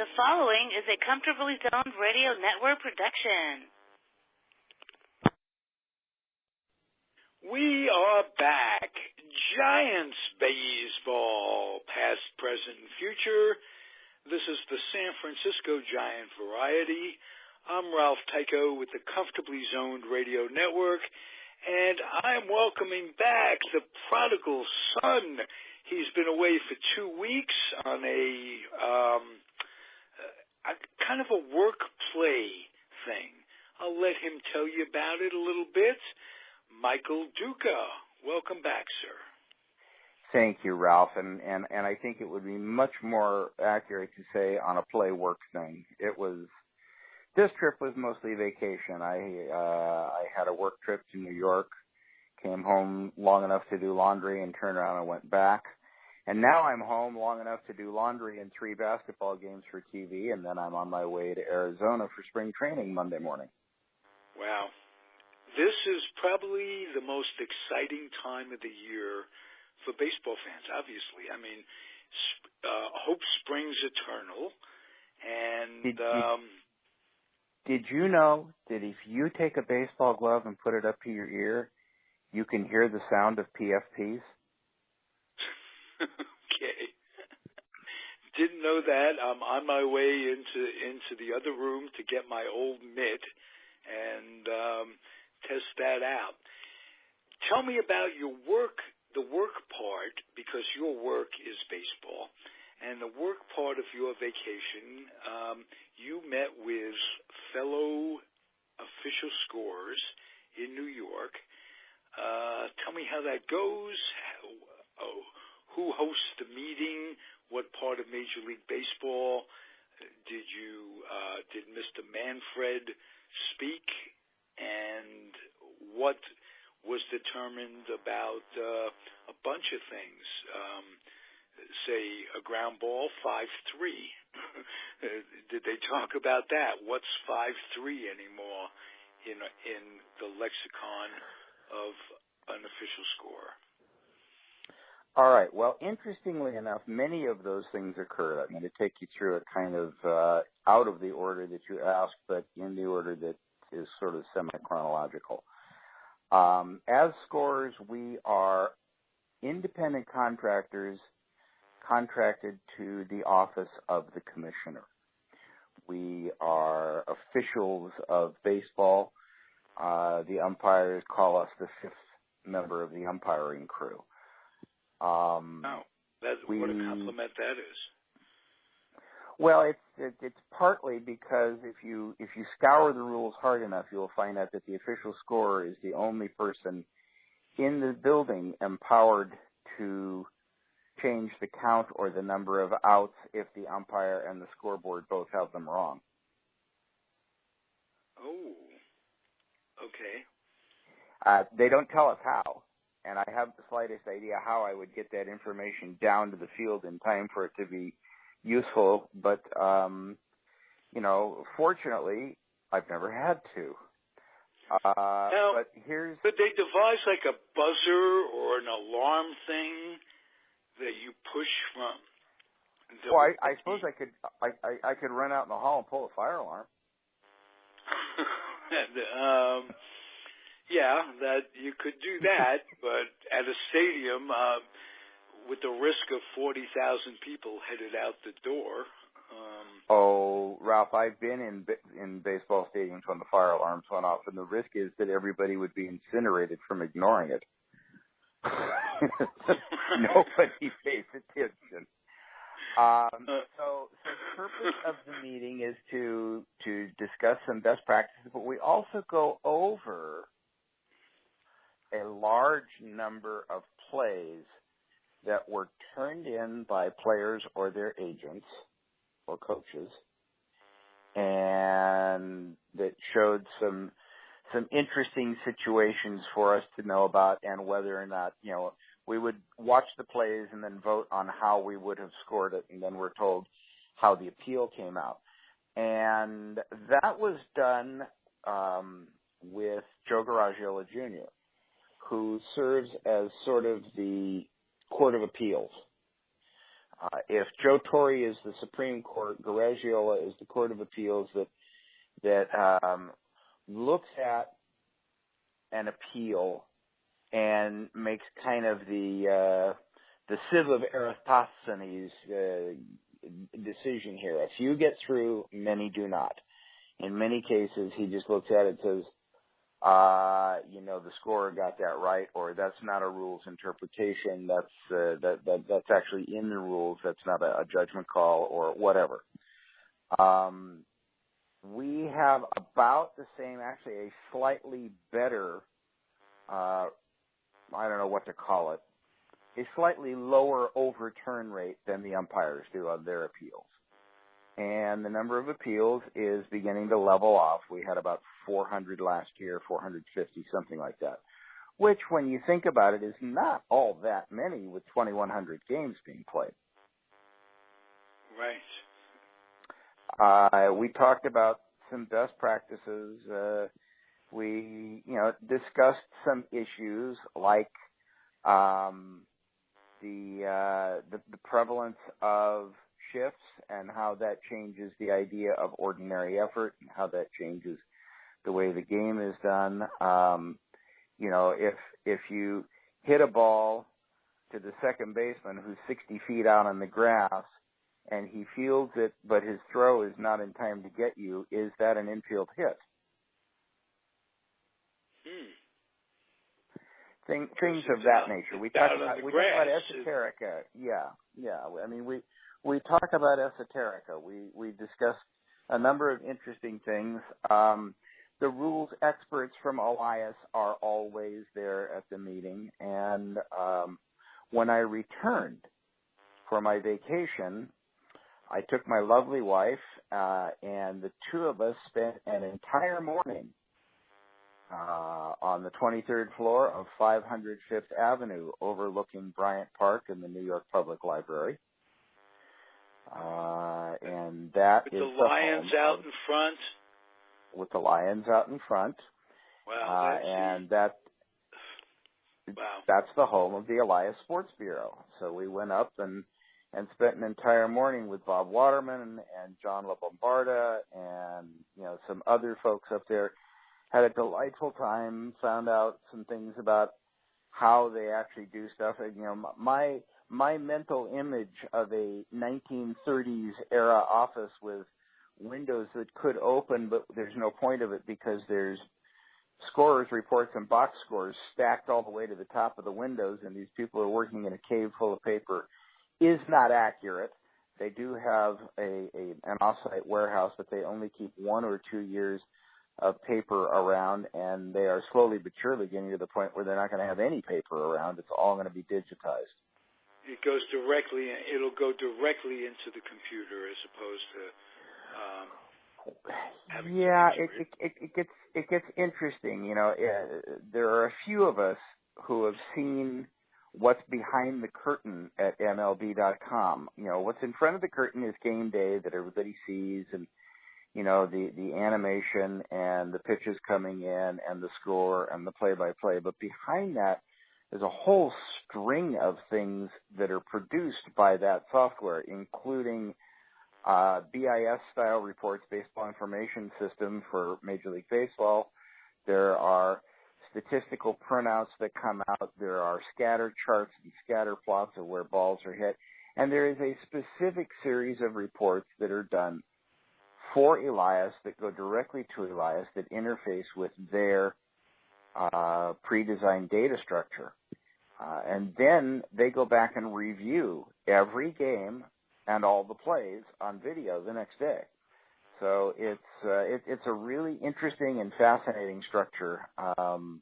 The following is a Comfortably Zoned Radio Network production. We are back. Giants baseball, past, present, and future. This is the San Francisco Giant variety. I'm Ralph Tyko with the Comfortably Zoned Radio Network, and I'm welcoming back the prodigal son. He's been away for 2 weeks on a kind of a work-play thing. I'll let him tell you about it a little bit. Michael Duca, welcome back, sir. Thank you, Ralph, and I think it would be much more accurate to say on a play work thing. This trip was mostly vacation. I had a work trip to New York, came home long enough to do laundry, and turned around and went back. And now I'm home long enough to do laundry and 3 basketball games for TV, and then I'm on my way to Arizona for spring training Monday morning. Wow. This is probably the most exciting time of the year for baseball fans, obviously. I mean, hope springs eternal. And did you know that if you take a baseball glove and put it up to your ear, you can hear the sound of PFPs? Okay. Didn't know that. I'm on my way into the other room to get my old mitt and test that out. Tell me about your work, the work part, because your work is baseball, and the work part of your vacation, you met with fellow official scorers in New York. Tell me how that goes. Who hosts the meeting? What part of Major League Baseball did Mr. Manfred speak? And what was determined about a bunch of things? Say a ground ball, 5-3. Did they talk about that? What's 5-3 anymore in the lexicon of an official scorer? All right. Well, interestingly enough, many of those things occurred. I'm going to take you through it kind of out of the order that you asked, but in the order that is sort of semi-chronological. As scorers, we are independent contractors contracted to the office of the commissioner. We are officials of baseball. The umpires call us the 5th member of the umpiring crew. Wow, what a compliment that is. Well, it's partly because if you scour the rules hard enough, you'll find out that the official scorer is the only person in the building empowered to change the count or the number of outs if the umpire and the scoreboard both have them wrong. Oh, okay. They don't tell us how, and I have the slightest idea how I would get that information down to the field in time for it to be useful, but, fortunately, I've never had to. Now, but here's... Could they devise like a buzzer or an alarm thing that you push from? Well, I suppose I could run out in the hall and pull a fire alarm. Yeah, that you could do that, but at a stadium with the risk of 40,000 people headed out the door. Ralph, I've been in baseball stadiums when the fire alarms went off, and the risk is that everybody would be incinerated from ignoring it. Nobody pays attention. So the purpose of the meeting is to discuss some best practices, but we also go over a large number of plays that were turned in by players or their agents or coaches, and that showed some interesting situations for us to know about, and whether or not, we would watch the plays and then vote on how we would have scored it, and then we're told how the appeal came out. And that was done with Joe Garagiola Jr., who serves as sort of the Court of Appeals. If Joe Torre is the Supreme Court, Garagiola is the Court of Appeals that looks at an appeal and makes kind of the sieve of Eratosthenes decision here. A few get through, many do not. In many cases, he just looks at it and says, the scorer got that right, or that's not a rules interpretation. That's actually in the rules. That's not a judgment call, or whatever. We have about the same, actually a slightly better, I don't know what to call it, a slightly lower overturn rate than the umpires do on their appeals. And the number of appeals is beginning to level off. We had about 400 last year, 450, something like that, which, when you think about it, is not all that many with 2,100 games being played. Right. We talked about some best practices. We, discussed some issues like the prevalence of shifts and how that changes the idea of ordinary effort and how that changes the way the game is done. If you hit a ball to the second baseman who's 60 feet out on the grass and he fields it, but his throw is not in time to get you, is that an infield hit? Things of that nature. We talk about esoterica. Yeah. I mean, we talk about esoterica. We discuss a number of interesting things. The rules experts from Elias are always there at the meeting, and when I returned for my vacation, I took my lovely wife, and the two of us spent an entire morning on the 23rd floor of 500 Fifth Avenue, overlooking Bryant Park and the New York Public Library. And that with is the lions out in front. With the lions out in front. Wow. That's the home of the Elias Sports Bureau. So we went up and spent an entire morning with Bob Waterman and John LaBombarda and some other folks up there. Had a delightful time. Found out some things about how they actually do stuff. And, my mental image of a 1930s era office with windows that could open, but there's no point of it because there's scorers' reports and box scores stacked all the way to the top of the windows, and these people are working in a cave full of paper, is not accurate. They do have an off-site warehouse, but they only keep 1 or 2 years of paper around, and they are slowly but surely getting to the point where they're not going to have any paper around. It's all going to be digitized. It'll go directly into the computer as opposed to having it gets interesting. There are a few of us who have seen what's behind the curtain at MLB.com. What's in front of the curtain is game day that everybody sees, and the animation and the pitches coming in and the score and the play-by-play. But behind that is a whole string of things that are produced by that software, including BIS-style reports, Baseball Information System for Major League Baseball. There are statistical printouts that come out. There are scatter charts and scatter plots of where balls are hit. And there is a specific series of reports that are done for Elias that go directly to Elias that interface with their pre-designed data structure. And then they go back and review every game and all the plays on video the next day. So it's a really interesting and fascinating structure. Michael,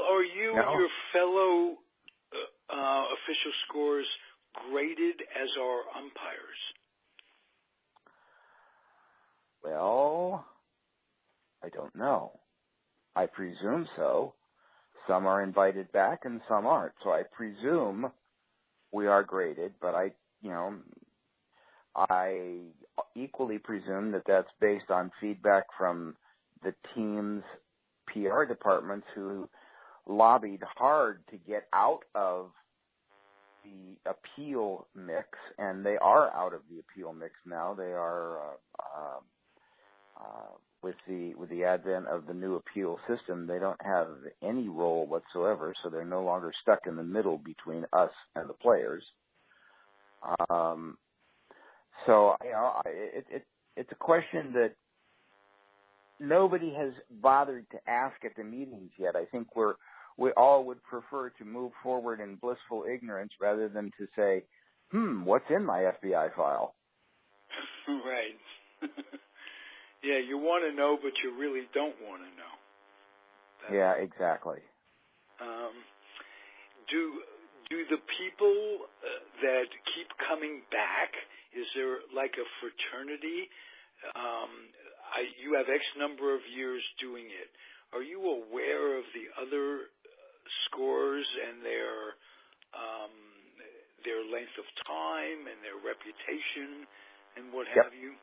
are you and your fellow official scorers graded as are umpires? Well, I don't know. I presume so. Some are invited back and some aren't. So I presume we are graded, but I equally presume that that's based on feedback from the team's PR departments who lobbied hard to get out of the appeal mix, and they are out of the appeal mix now. They are with the advent of the new appeal system. They don't have any role whatsoever, so they're no longer stuck in the middle between us and the players. So it's a question that nobody has bothered to ask at the meetings yet. I think we all would prefer to move forward in blissful ignorance rather than to say, what's in my FBI file? Right. Yeah, you want to know, but you really don't want to know. Yeah, exactly. Do the people that keep coming back, is there like a fraternity? You have X number of years doing it. Are you aware of the other scorers and their length of time and their reputation and what have you?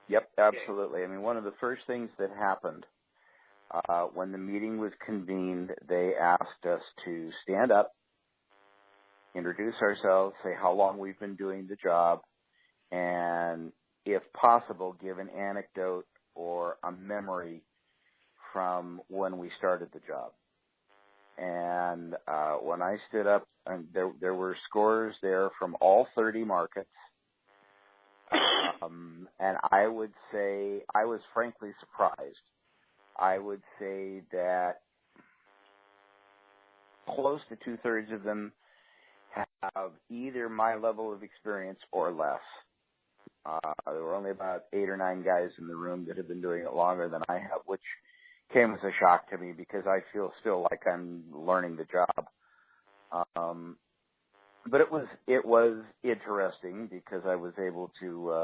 Yep, absolutely. I mean, one of the first things that happened when the meeting was convened, they asked us to stand up, introduce ourselves, say how long we've been doing the job, and if possible, give an anecdote or a memory from when we started the job. And when I stood up, and there were scorers there from all 30 markets, and I would say I was frankly surprised. I would say that close to 2/3 of them have either my level of experience or less. There were only about 8 or 9 guys in the room that have been doing it longer than I have, which came as a shock to me because I feel still like I'm learning the job. But it was interesting because I was able to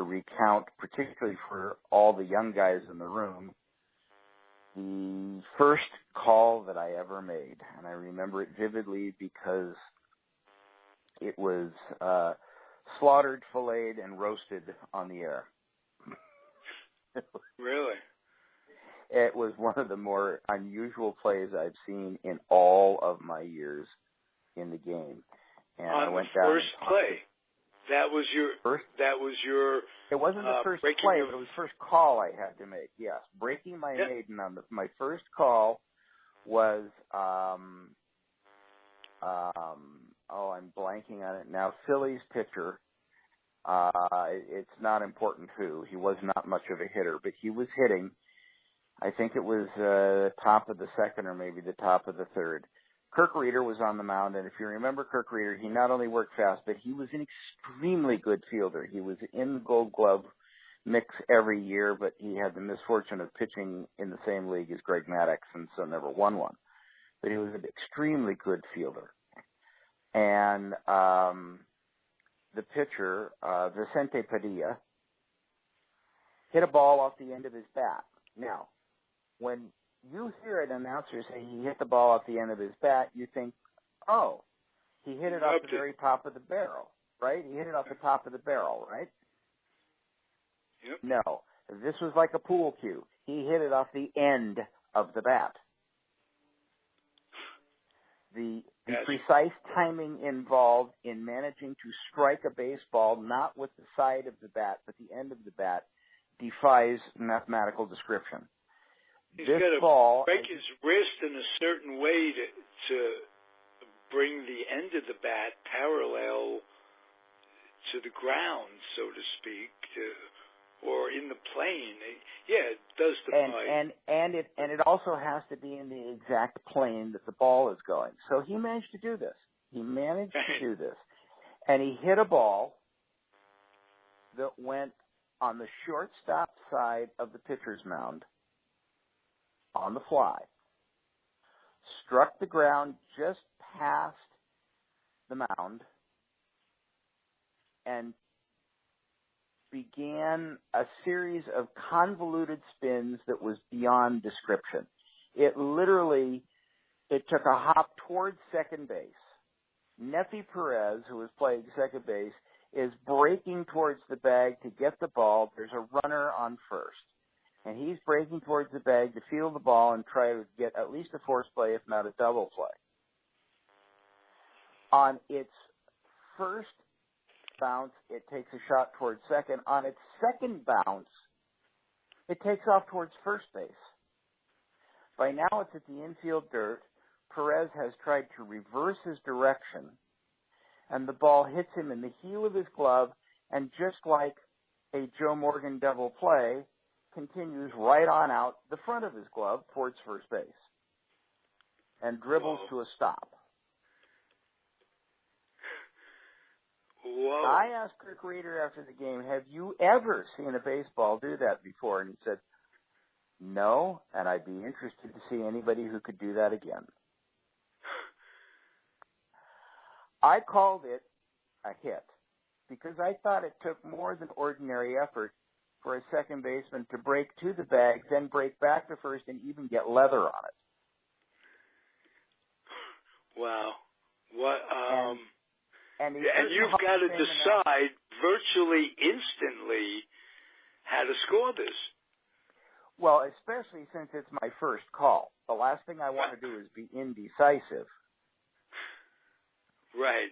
recount, particularly for all the young guys in the room, the first call that I ever made, and I remember it vividly because it was slaughtered, filleted, and roasted on the air. Really? It was one of the more unusual plays I've seen in all of my years in the game. And on I went the down first play. That was your first. That was your. It wasn't the first play, but it was the first call I had to make. Yes, breaking my maiden on my first call was. I'm blanking on it now. Philly's pitcher. It's not important who. He was not much of a hitter, but he was hitting. I think it was top of the second or maybe the top of the third. Kirk Reeder was on the mound, and if you remember Kirk Reeder, he not only worked fast, but he was an extremely good fielder. He was in the Gold Glove mix every year, but he had the misfortune of pitching in the same league as Greg Maddux, and so never won one. But he was an extremely good fielder. And the pitcher, Vicente Padilla, hit a ball off the end of his bat. Now, when you hear an announcer say he hit the ball off the end of his bat, you think, oh, he hit it off the very top of the barrel, right? He hit it off the top of the barrel, right? Yep. No, this was like a pool cue. He hit it off the end of the bat. The precise timing involved in managing to strike a baseball, not with the side of the bat, but the end of the bat, defies mathematical description. He's got to break his wrist in a certain way to bring the end of the bat parallel to the ground, so to speak, or in the plane. Yeah, it does defy. And it also has to be in the exact plane that the ball is going. So he managed to do this. And he hit a ball that went on the shortstop side of the pitcher's mound on the fly, struck the ground just past the mound, and began a series of convoluted spins that was beyond description. It took a hop towards second base. Nefi Perez, who was playing second base, is breaking towards the bag to get the ball. There's a runner on first. And he's breaking towards the bag to field the ball and try to get at least a force play, if not a double play. On its first bounce, it takes a shot towards second. On its second bounce, it takes off towards first base. By now, it's at the infield dirt. Perez has tried to reverse his direction, and the ball hits him in the heel of his glove, and just like a Joe Morgan double play, continues right on out the front of his glove towards first base and dribbles to a stop. Whoa. I asked Kirk Reeder after the game, have you ever seen a baseball do that before? And he said, no, and I'd be interested to see anybody who could do that again. I called it a hit because I thought it took more than ordinary effort for a second baseman to break to the bag, then break back to first, and even get leather on it. Wow. What? And you've got to decide virtually instantly how to score this. Well, especially since it's my first call. The last thing I want to do is be indecisive. Right.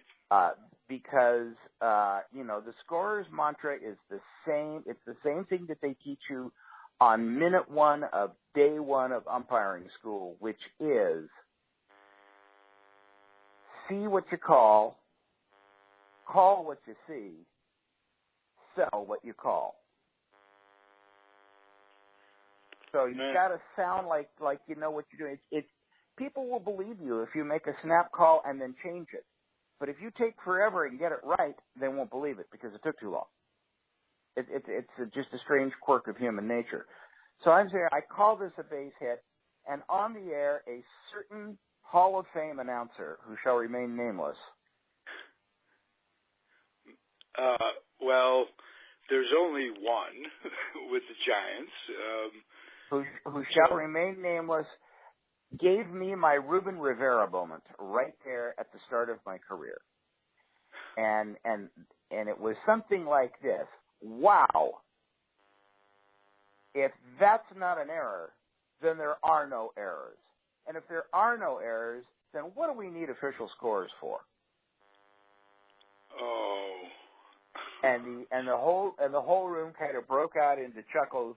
Because, the scorer's mantra is the same. It's the same thing that they teach you on minute one of day one of umpiring school, which is see what you call what you see, sell what you call. So you've got to sound like you know what you're doing. It's people will believe you if you make a snap call and then change it. But if you take forever and get it right, they won't believe it because it took too long. It's just a strange quirk of human nature. So I'm saying I call this a base hit, and on the air, a certain Hall of Fame announcer, who shall remain nameless. Well, there's only one with the Giants. Who shall remain nameless, gave me my Ruben Rivera moment right there at the start of my career. And it was something like this. Wow. If that's not an error, then there are no errors. And if there are no errors, then what do we need official scores for? Oh. And the whole room kind of broke out into chuckles,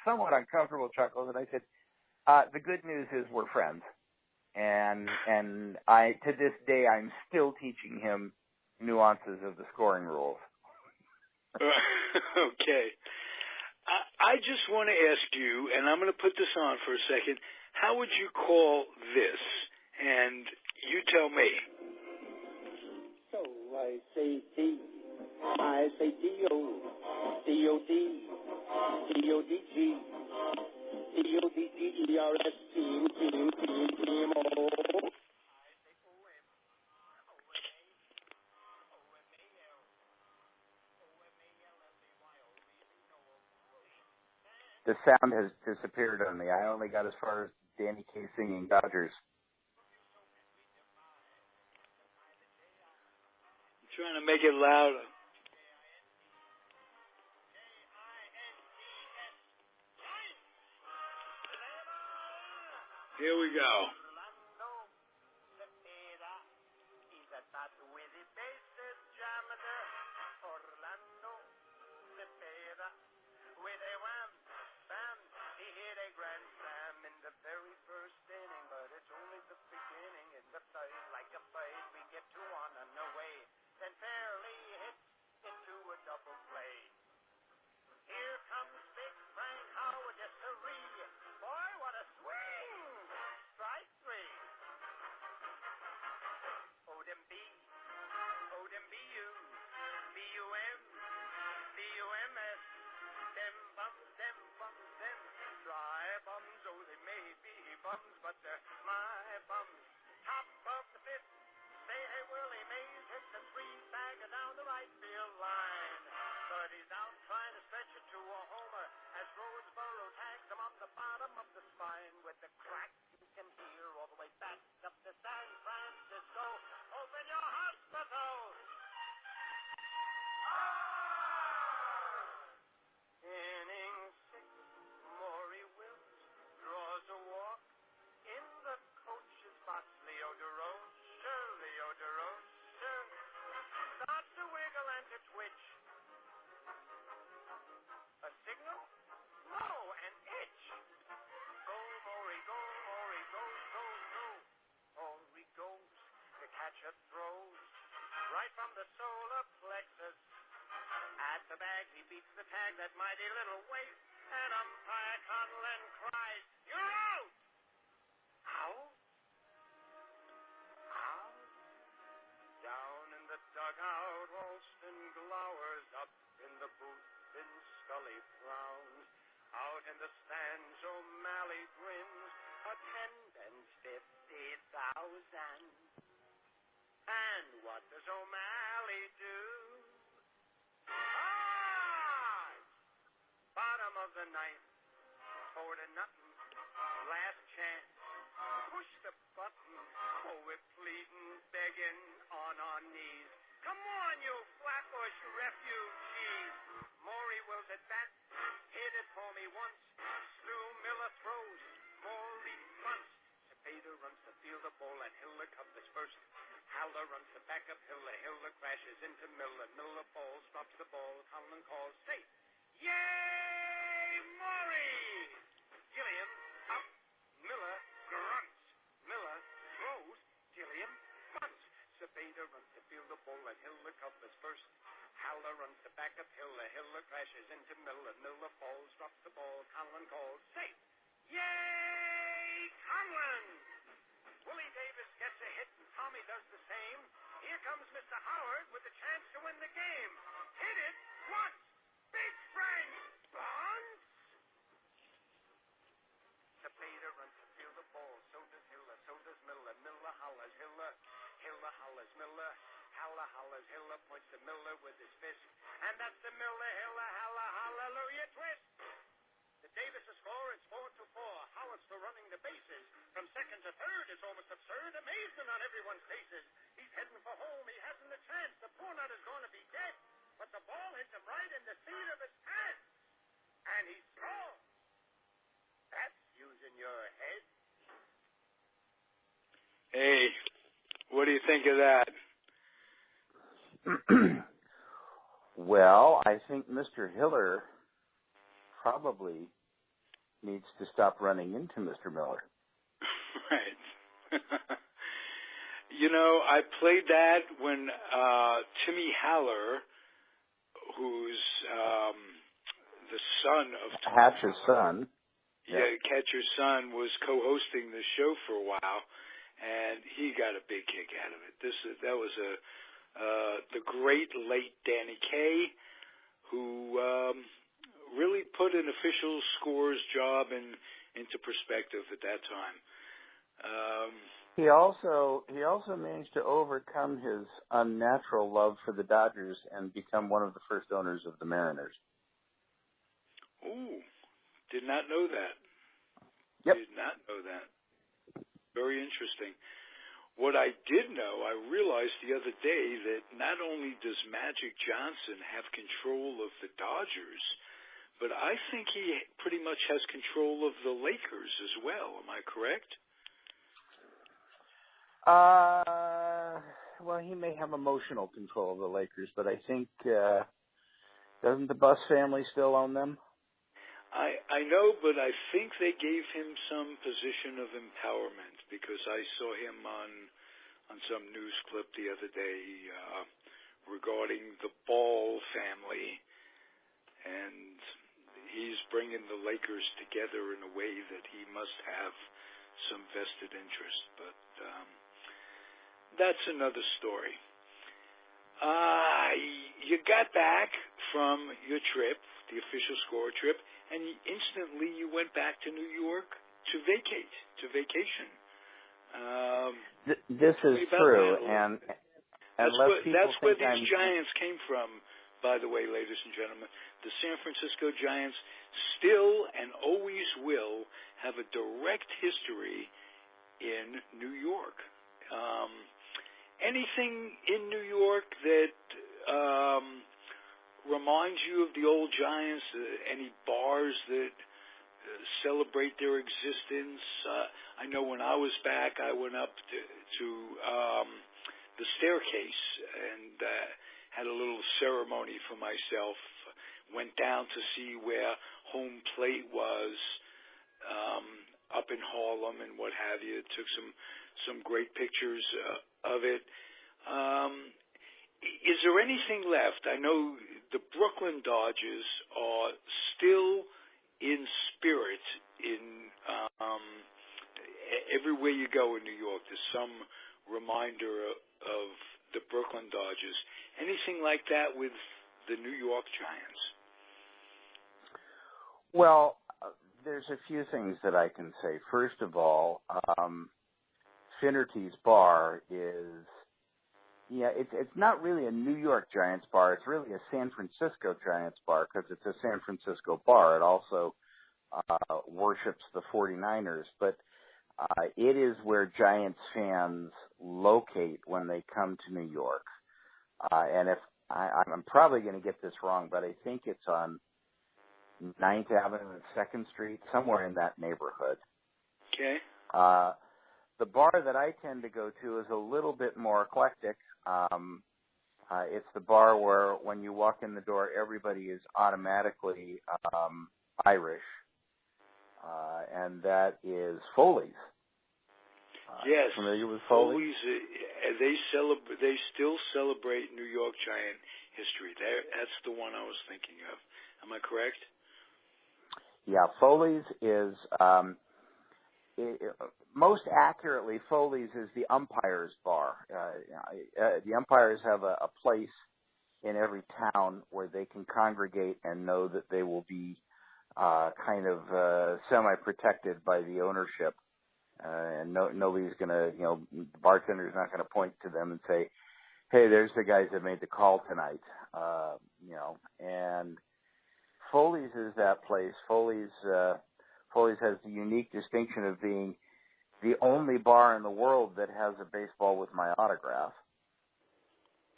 somewhat uncomfortable chuckles, and I said, the good news is we're friends. And I, to this day, I'm still teaching him nuances of the scoring rules. Okay. I just want to ask you, and I'm going to put this on for a second, how would you call this? And you tell me. So I say D. I say D-O. D-O-D. D-O-D-G. D-O-D-G-E-R-S. Team, team, team, team, oh. The sound has disappeared on me. I only got as far as Danny Kaye singing Dodgers. I'm trying to make it louder. Here we go. Boy, what a swing! Strike right from the solar plexus. At the bag, he beats the tag that mighty little weight, and umpire Conlon cries, "You're out!" Out? Out? Down in the dugout, Ralston glowers. Up in the booth, then Scully frowns. Out in the stands, O'Malley grins. Attendance 50,000. And what does O'Malley do? Bottom of the ninth, 4-0. Last chance. Push the button. Oh, we're pleading, begging, on our knees. Come on, you Flatbush refugees. Maury wills at bat. Hit it for me once. Stu Miller throws. Maury bunts. Cepeda runs the field of ball and Hiller covers first. Haller runs the back of Hiller. Hiller crashes into Miller. Miller falls, drops the ball. Conlon calls safe. Yay, Maury! Gilliam up. Miller grunts. Miller throws. Gilliam bunts. Cepeda runs the field of ball and Hiller covers first. Haller runs the back of Hiller. Hiller crashes into Miller. Miller falls, drops the ball. Conlon calls safe. Yay, Conlon! Willie Davis gets a hit and Tommy does the same. Here comes Mr. Howard with a chance to win the game. Hit it once. Big Frank bunts. Cepeda runs the field of ball. So does Hiller. So does Miller. Miller hollers Hiller. Hiller hollers Miller. Haller hollers Hiller. Points to Miller with his fist. And that's the Miller, Hiller, Haller, hallelujah twist. The Davis score is 4-4. Howard still running the bases. From second to third, it's almost absurd. Amazement on everyone's faces. He's heading for home. He hasn't a chance. The poor nut is going to be dead. But the ball hits him right in the seat of his pants. And he scores. That's using your head. Hey, what do you think of that? Well, I think Mr. Hiller probably needs to stop running into Mr. Miller. Right. You know, I played that when Timmy Haller, who's the son of Hatch's son. Yeah, Catcher's son was co-hosting the show for a while, and he got a big kick out of it. That was the great late Danny Kaye, who really put an official scorer's job into perspective at that time. He also managed to overcome his unnatural love for the Dodgers and become one of the first owners of the Mariners. Ooh, did not know that. Yep. Did not know that. Very interesting. What I did know, I realized the other day that not only does Magic Johnson have control of the Dodgers, but I think he pretty much has control of the Lakers as well. Am I correct? Well, he may have emotional control of the Lakers, but I think, doesn't the Buss family still own them? I know, but I think they gave him some position of empowerment because I saw him on some news clip the other day regarding the Ball family, and he's bringing the Lakers together in a way that he must have some vested interest, but that's another story. You got back from your trip, the official score trip, and instantly you went back to New York to vacation. This is true, and that's where these Giants came from, by the way, ladies and gentlemen. The San Francisco Giants still and always will have a direct history in New York. Anything in New York that reminds you of the old Giants? Any bars that celebrate their existence? I know when I was back, I went up to the staircase and had a little ceremony for myself. Went down to see where home plate was up in Harlem and what have you. Took some great pictures of it. Is there anything left? I know the Brooklyn Dodgers are still in spirit in everywhere you go in New York. There's some reminder of the Brooklyn Dodgers. Anything like that with the New York Giants? Well, there's a few things that I can say. First of all, Finnerty's Bar is, it's not really a New York Giants bar. It's really a San Francisco Giants bar because it's a San Francisco bar. It also worships the 49ers, but it is where Giants fans locate when they come to New York. And if I'm probably going to get this wrong, but I think it's on 9th Avenue and 2nd Street, somewhere in that neighborhood. Okay. The bar that I tend to go to is a little bit more eclectic. It's the bar where when you walk in the door, everybody is automatically Irish, and that is Foley's. Yes. Familiar with Foley's? They still celebrate New York Giant history. That's the one I was thinking of. Am I correct? Yeah, Foley's is, most accurately, Foley's is the umpire's bar. The umpires have a place in every town where they can congregate and know that they will be kind of semi-protected by the ownership. And nobody's going to, the bartender's not going to point to them and say, hey, there's the guys that made the call tonight, and Foley's is that place. Foley's has the unique distinction of being the only bar in the world that has a baseball with my autograph.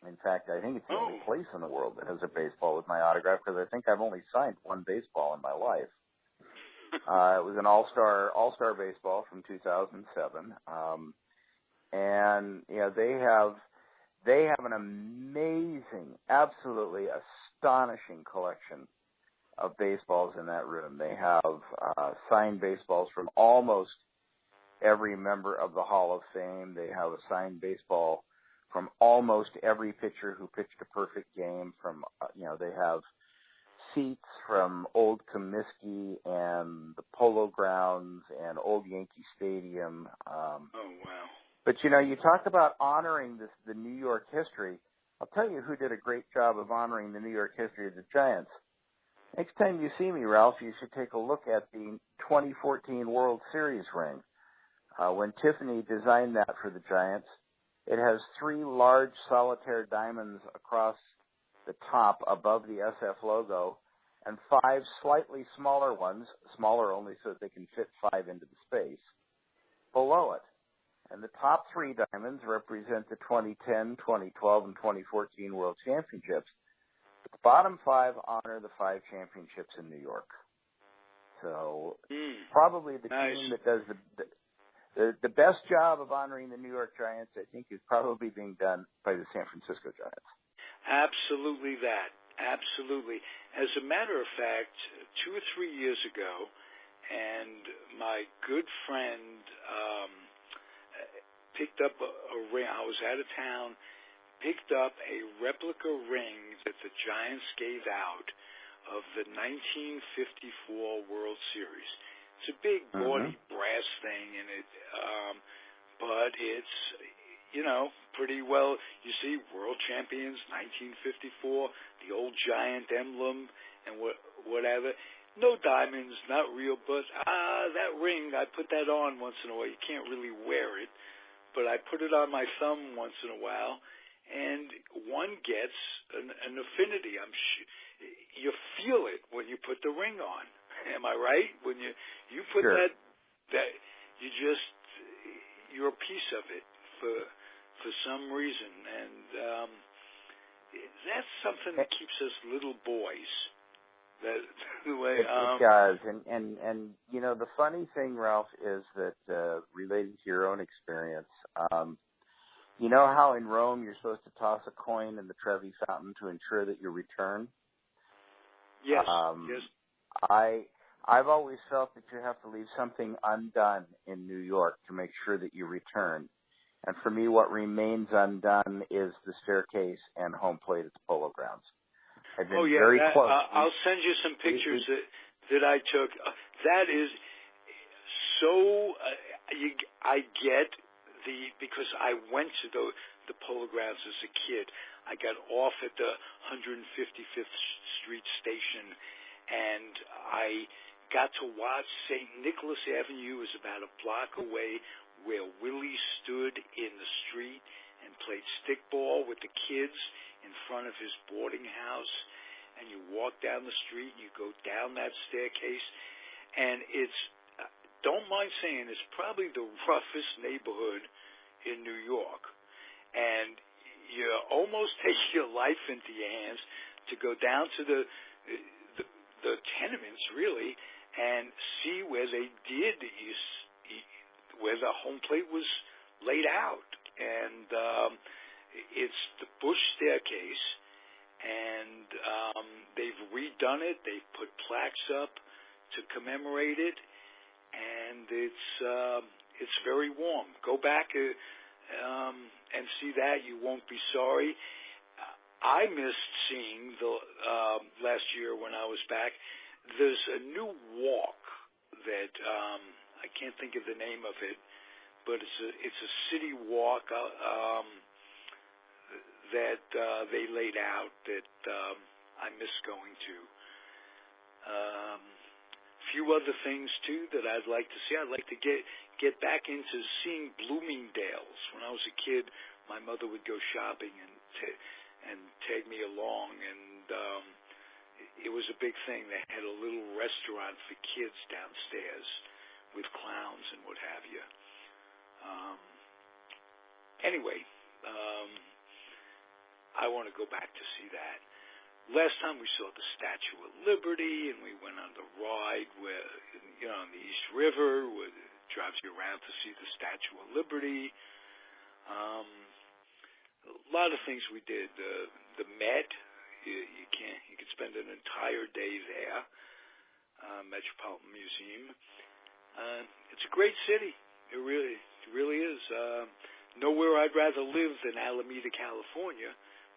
In fact, I think it's the only place in the world that has a baseball with my autograph because I think I've only signed one baseball in my life. It was an all-star baseball from 2007, and they have an amazing, absolutely astonishing collection of baseballs in that room. They have signed baseballs from almost every member of the Hall of Fame. They have a signed baseball from almost every pitcher who pitched a perfect game. They have seats from Old Comiskey and the Polo Grounds and Old Yankee Stadium. Wow. But, you talk about honoring the New York history. I'll tell you who did a great job of honoring the New York history of the Giants. Next time you see me, Ralph, you should take a look at the 2014 World Series ring. When Tiffany designed that for the Giants, it has 3 large solitaire diamonds across the top above the SF logo and 5 slightly smaller ones, smaller only so that they can fit 5 into the space, below it. And the top 3 diamonds represent the 2010, 2012, and 2014 World Championships. The bottom 5 honor the 5 championships in New York. So probably the team that does the best job of honoring the New York Giants, I think, is probably being done by the San Francisco Giants. Absolutely that. Absolutely. As a matter of fact, 2 or 3 years ago, and my good friend picked up a ring. I was out of town, picked up a replica ring that the Giants gave out of the 1954 World Series. It's a big, gaudy brass thing, and but it's, pretty well. You see, World Champions, 1954, the old Giant emblem, and whatever. No diamonds, not real, but that ring, I put that on once in a while. You can't really wear it, but I put it on my thumb once in a while, and one gets an affinity. You feel it when you put the ring on. Am I right? When you put sure. that you're a piece of it for some reason, and that's something that keeps us little boys. The way it does, and the funny thing, Ralph, is that related to your own experience, you know how in Rome you're supposed to toss a coin in the Trevi Fountain to ensure that you return? Yes. Yes. I've always felt that you have to leave something undone in New York to make sure that you return. And for me, what remains undone is the staircase and home plate at the Polo Grounds. I've been very close. I'll send you some pictures that I took. That is so. I get because I went to the Polo Grounds as a kid. I got off at the 155th Street station, and I got to watch St. Nicholas Avenue is about a block away, where Willie stood in the street and played stickball with the kids in front of his boarding house. And you walk down the street, and you go down that staircase, and it's, don't mind saying, it's probably the roughest neighborhood in New York. And you almost take your life into your hands to go down to the tenements, really, and see where they did, where the home plate was laid out. And it's the Bush staircase, and they've redone it. They've put plaques up to commemorate it, and it's very warm. Go back and see that. You won't be sorry. I missed seeing last year when I was back. There's a new walk that I can't think of the name of it, but it's a city walk that they laid out that I miss going to. Few other things too that I'd like to see. I'd like to get back into seeing Bloomingdale's. When I was a kid, my mother would go shopping and tag me along, and it was a big thing. They had a little restaurant for kids downstairs with clowns and what have you. Anyway, I want to go back to see that. Last time we saw the Statue of Liberty, and we went on the ride where, on the East River, where it drives you around to see the Statue of Liberty. A lot of things we did. The Met, you could spend an entire day there. Metropolitan Museum. It's a great city. It really is. Nowhere I'd rather live than Alameda, California,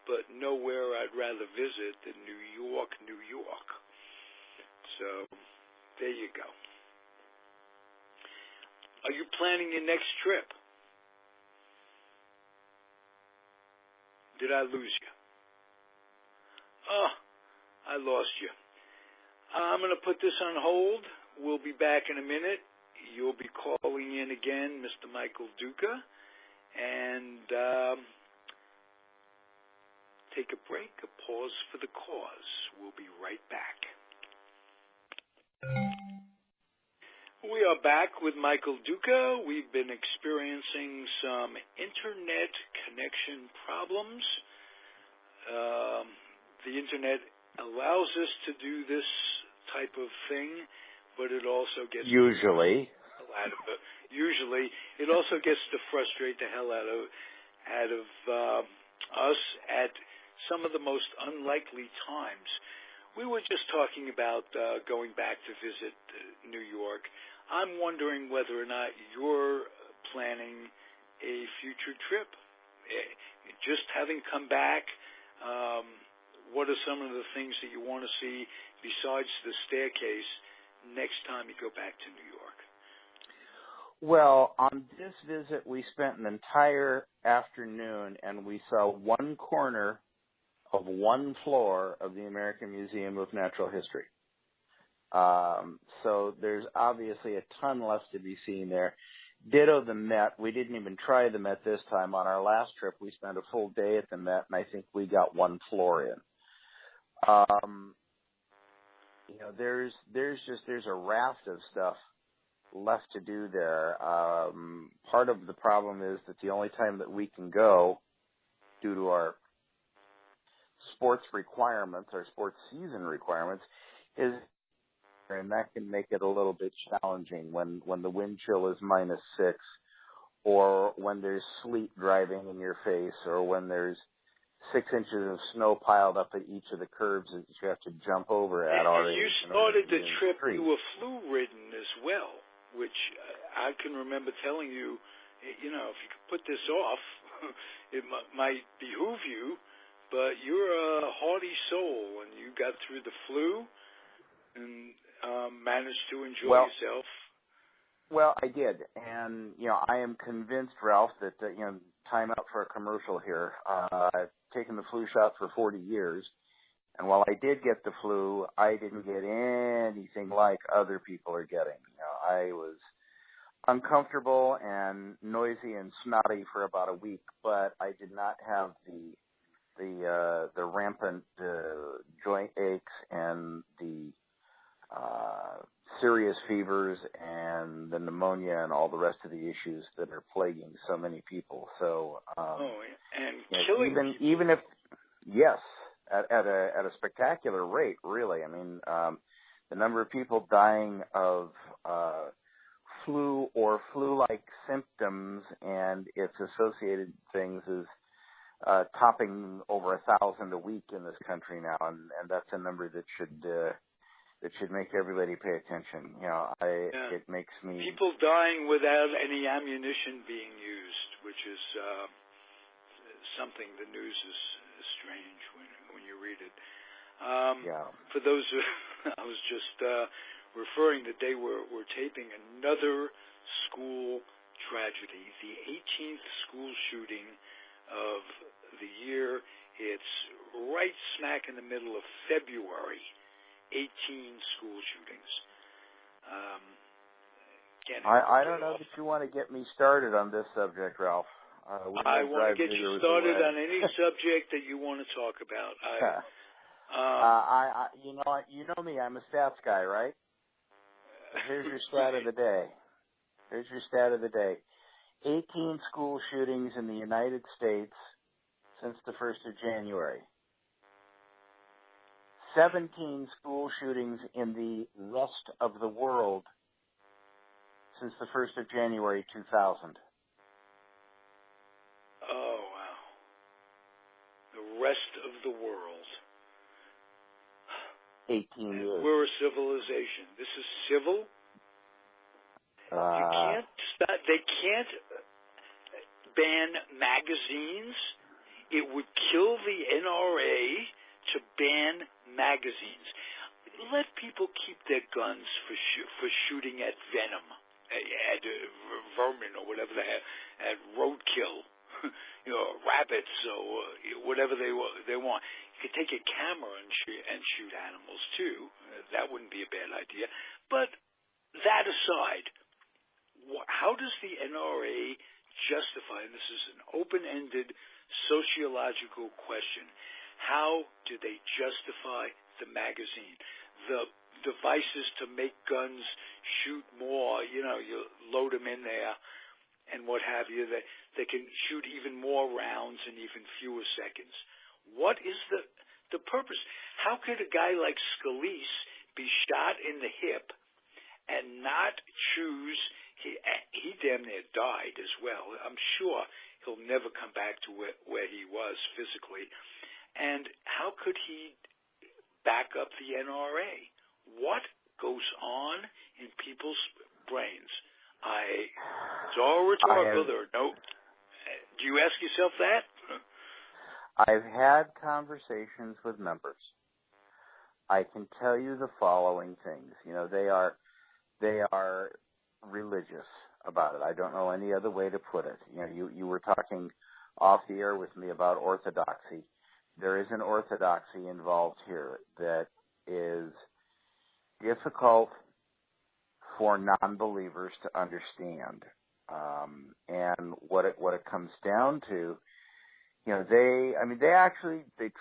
but nowhere I'd rather visit than New York, New York. So there you go. Are you planning your next trip? Did I lose you? Oh, I lost you. I'm going to put this on hold. We'll be back in a minute. You'll be calling in again, Mr. Michael Duca, and take a break, a pause for the cause. We'll be right back. We are back with Michael Duca. We've been experiencing some internet connection problems. The internet allows us to do this type of thing, but it also gets usually it also gets to frustrate the hell out of us at some of the most unlikely times. We were just talking about going back to visit New York. I'm wondering whether or not you're planning a future trip. Just having come back, what are some of the things that you want to see besides the staircase next time you go back to New York? Well, on this visit, we spent an entire afternoon, and we saw one corner of one floor of the American Museum of Natural History. So there's obviously a ton left to be seen there. Ditto the Met. We didn't even try the Met this time. On our last trip, we spent a full day at the Met, and I think we got one floor in. There's a raft of stuff left to do there. Part of the problem is that the only time that we can go, due to our sports requirements, our sports season requirements, is, and that can make it a little bit challenging when the wind chill is -6, or when there's sleet driving in your face, or when there's 6 inches of snow piled up at each of the curbs that you have to jump over at our age. You started the trip, you were flu-ridden as well, which I can remember telling you if you could put this off, it might behoove you. But you're a hardy soul, and you got through the flu and managed to enjoy yourself. Well, I did, and I am convinced, Ralph, that time out for a commercial here. I've taken the flu shot for 40 years, and while I did get the flu, I didn't get anything like other people are getting. I was uncomfortable and noisy and snotty for about a week, but I did not have the rampant joint aches and the serious fevers and the pneumonia and all the rest of the issues that are plaguing so many people. So, killing even if at a spectacular rate, really. I mean, the number of people dying of flu or flu-like symptoms and its associated things is topping over 1,000 a week in this country now, and that's a number that should make everybody pay attention. It makes me... People dying without any ammunition being used, which is something the news is strange when you read it. For those I was just referring that they were taping another school tragedy, the 18th school shooting of the year. It's right smack in the middle of February. 18 school shootings. I don't know that you want to get me started on this subject, Ralph. I want to get you started on any subject that you want to talk about. You know me. I'm a stats guy, right? Here's your stat of the day. 18 school shootings in the United States since the 1st of January. 17 school shootings in the rest of the world since the 1st of January 2000. Oh, wow. The rest of the world. 18 years. We're a civilization. This is civil. They can't ban magazines. It would kill the NRA to ban magazines. Let people keep their guns for shooting at venom, at vermin or whatever they have, at roadkill, rabbits or whatever they want. You could take a camera and shoot animals too. That wouldn't be a bad idea. But that aside, how does the NRA justify, and this is an open-ended sociological question, how do they justify the magazine? The devices to make guns shoot more, you load them in there and what have you, they can shoot even more rounds in even fewer seconds. What is the purpose? How could a guy like Scalise be shot in the hip and not choose, he damn near died as well. I'm sure he'll never come back to where he was physically. And how could he back up the NRA? What goes on in people's brains? It's all rhetorical. Do you ask yourself that? I've had conversations with members. I can tell you the following things. They are religious about it. I don't know any other way to put it. You were talking off the air with me about orthodoxy. There is an orthodoxy involved here that is difficult for non-believers to understand. And what it comes down to, they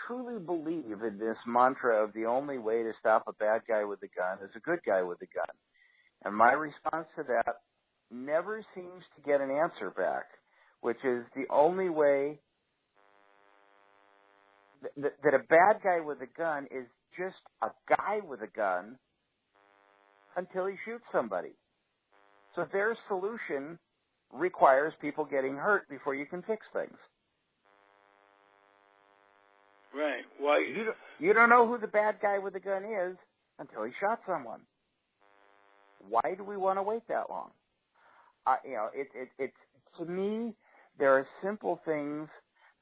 truly believe in this mantra of the only way to stop a bad guy with a gun is a good guy with a gun. And my response to that never seems to get an answer back, which is the only way that a bad guy with a gun is just a guy with a gun until he shoots somebody. So their solution requires people getting hurt before you can fix things. Right. Why? You don't know who the bad guy with the gun is until he shot someone. Why do we want to wait that long? It's to me, there are simple things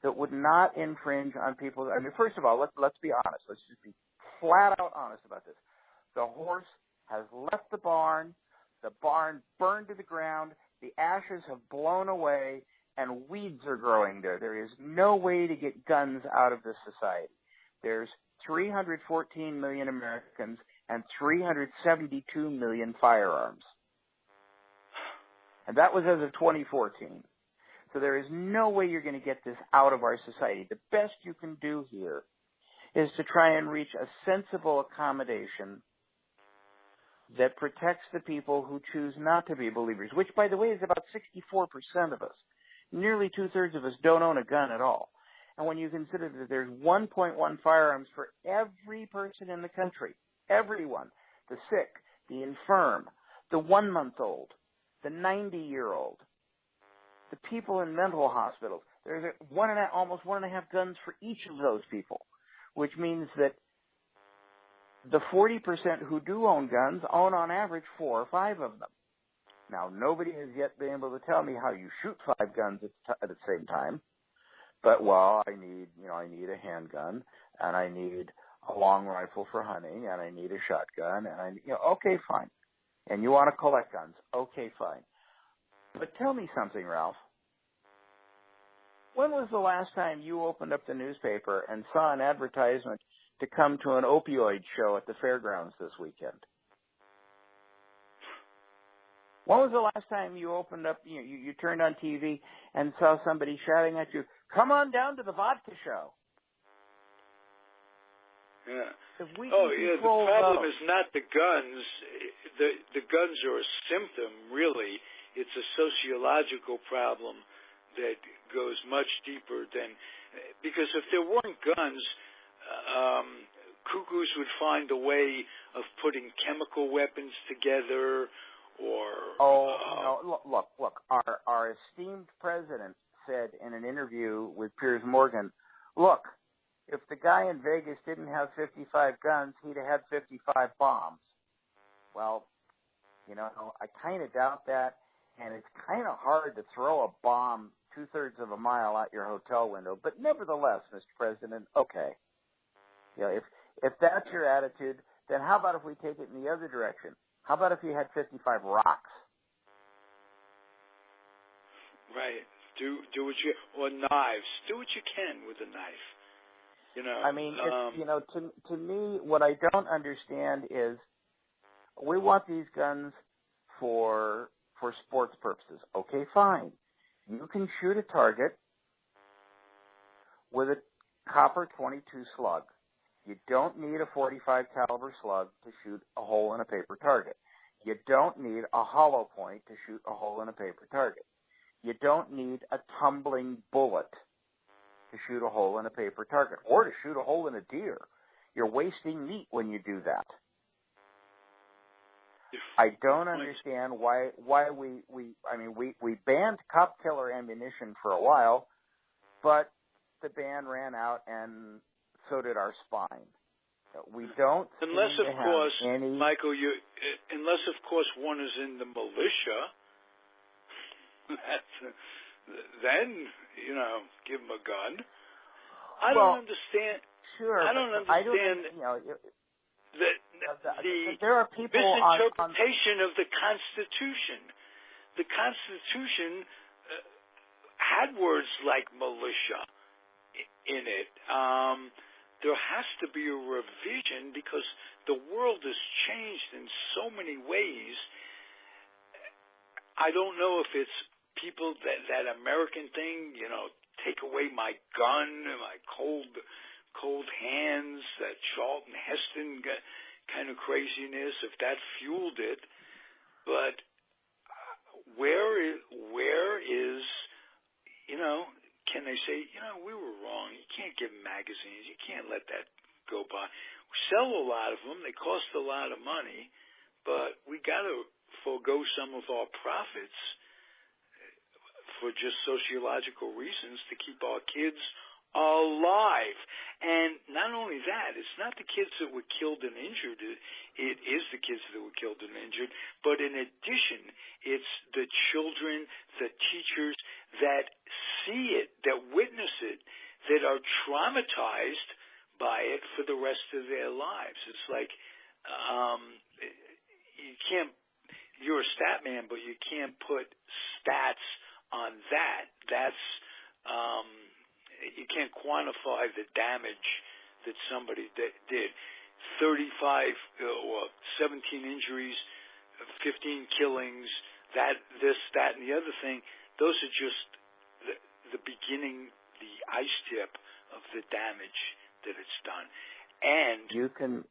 that would not infringe on people. I mean, first of all, let's be honest. Let's just be flat out honest about this. The horse has left the barn burned to the ground, the ashes have blown away, and weeds are growing there. There is no way to get guns out of this society. There's 314 million Americans and 372 million firearms. And that was as of 2014. So there is no way you're going to get this out of our society. The best you can do here is to try and reach a sensible accommodation that protects the people who choose not to be believers, which, by the way, is about 64% of us. Nearly two-thirds of us don't own a gun at all. And when you consider that there's 1.1 firearms for every person in the country, everyone, the sick, the infirm, the 1-month-old, the 90-year-old, the people in mental hospitals, there's almost 1.5 guns for each of those people, which means that the 40% who do own guns own on average 4 or 5 of them. Now, nobody has yet been able to tell me how you shoot 5 guns at the same time. But, well, I need a handgun, and I need a long rifle for hunting, and I need a shotgun, and okay, fine. And you want to collect guns, okay, fine. But tell me something, Ralph. When was the last time you opened up the newspaper and saw an advertisement to come to an opioid show at the fairgrounds this weekend? When was the last time you opened up, you turned on TV and saw somebody shouting at you, "Come on down to the vodka show"? Yeah. The problem is not the guns. The guns are a symptom, really. It's a sociological problem that goes much deeper than, because if there weren't guns, cuckoos would find a way of putting chemical weapons together, or look. Our esteemed president said in an interview with Piers Morgan, look, if the guy in Vegas didn't have 55 guns, he'd have had 55 bombs. Well, I kind of doubt that, and it's kind of hard to throw a bomb 2/3 of a mile out your hotel window. But nevertheless, Mr. President, okay. If that's your attitude, then how about if we take it in the other direction? How about if you had 55 rocks? Right. Do what you, or knives. Do what you can with a knife. I mean, to me, what I don't understand is we want these guns for sports purposes. Okay, fine. You can shoot a target with a copper .22 slug. You don't need a .45 caliber slug to shoot a hole in a paper target. You don't need a hollow point to shoot a hole in a paper target. You don't need a tumbling bullet to shoot a hole in a paper target, or to shoot a hole in a deer. You're wasting meat when you do that. I don't understand why we banned cop killer ammunition for a while, but the ban ran out and so did our spine. We don't unless seem of to course, have any... Michael, unless of course one is in the militia, then give them a gun. I don't understand. Sure, I don't understand there are people misinterpretation of the Constitution. The Constitution had words like militia in it. There has to be a revision because the world has changed in so many ways. I don't know if it's people that American thing, take away my gun, my cold hands, that Charlton Heston kind of craziness, if that fueled it. But where is, can they say, we were wrong. You can't give magazines. You can't let that go by. We sell a lot of them. They cost a lot of money, but we got to forego some of our profits for just sociological reasons to keep our kids alive. And not only that, it's not the kids that were killed and injured. It is the kids that were killed and injured. But in addition, it's the children, the teachers that see it, that witness it, that are traumatized by it for the rest of their lives. It's like you can't. You're a stat man, but you can't put stats on that. That's you can't quantify the damage that somebody did. 35 or 17 injuries, 15 killings, that, and the other thing. Those are just the beginning, the ice tip of the damage that it's done. And you can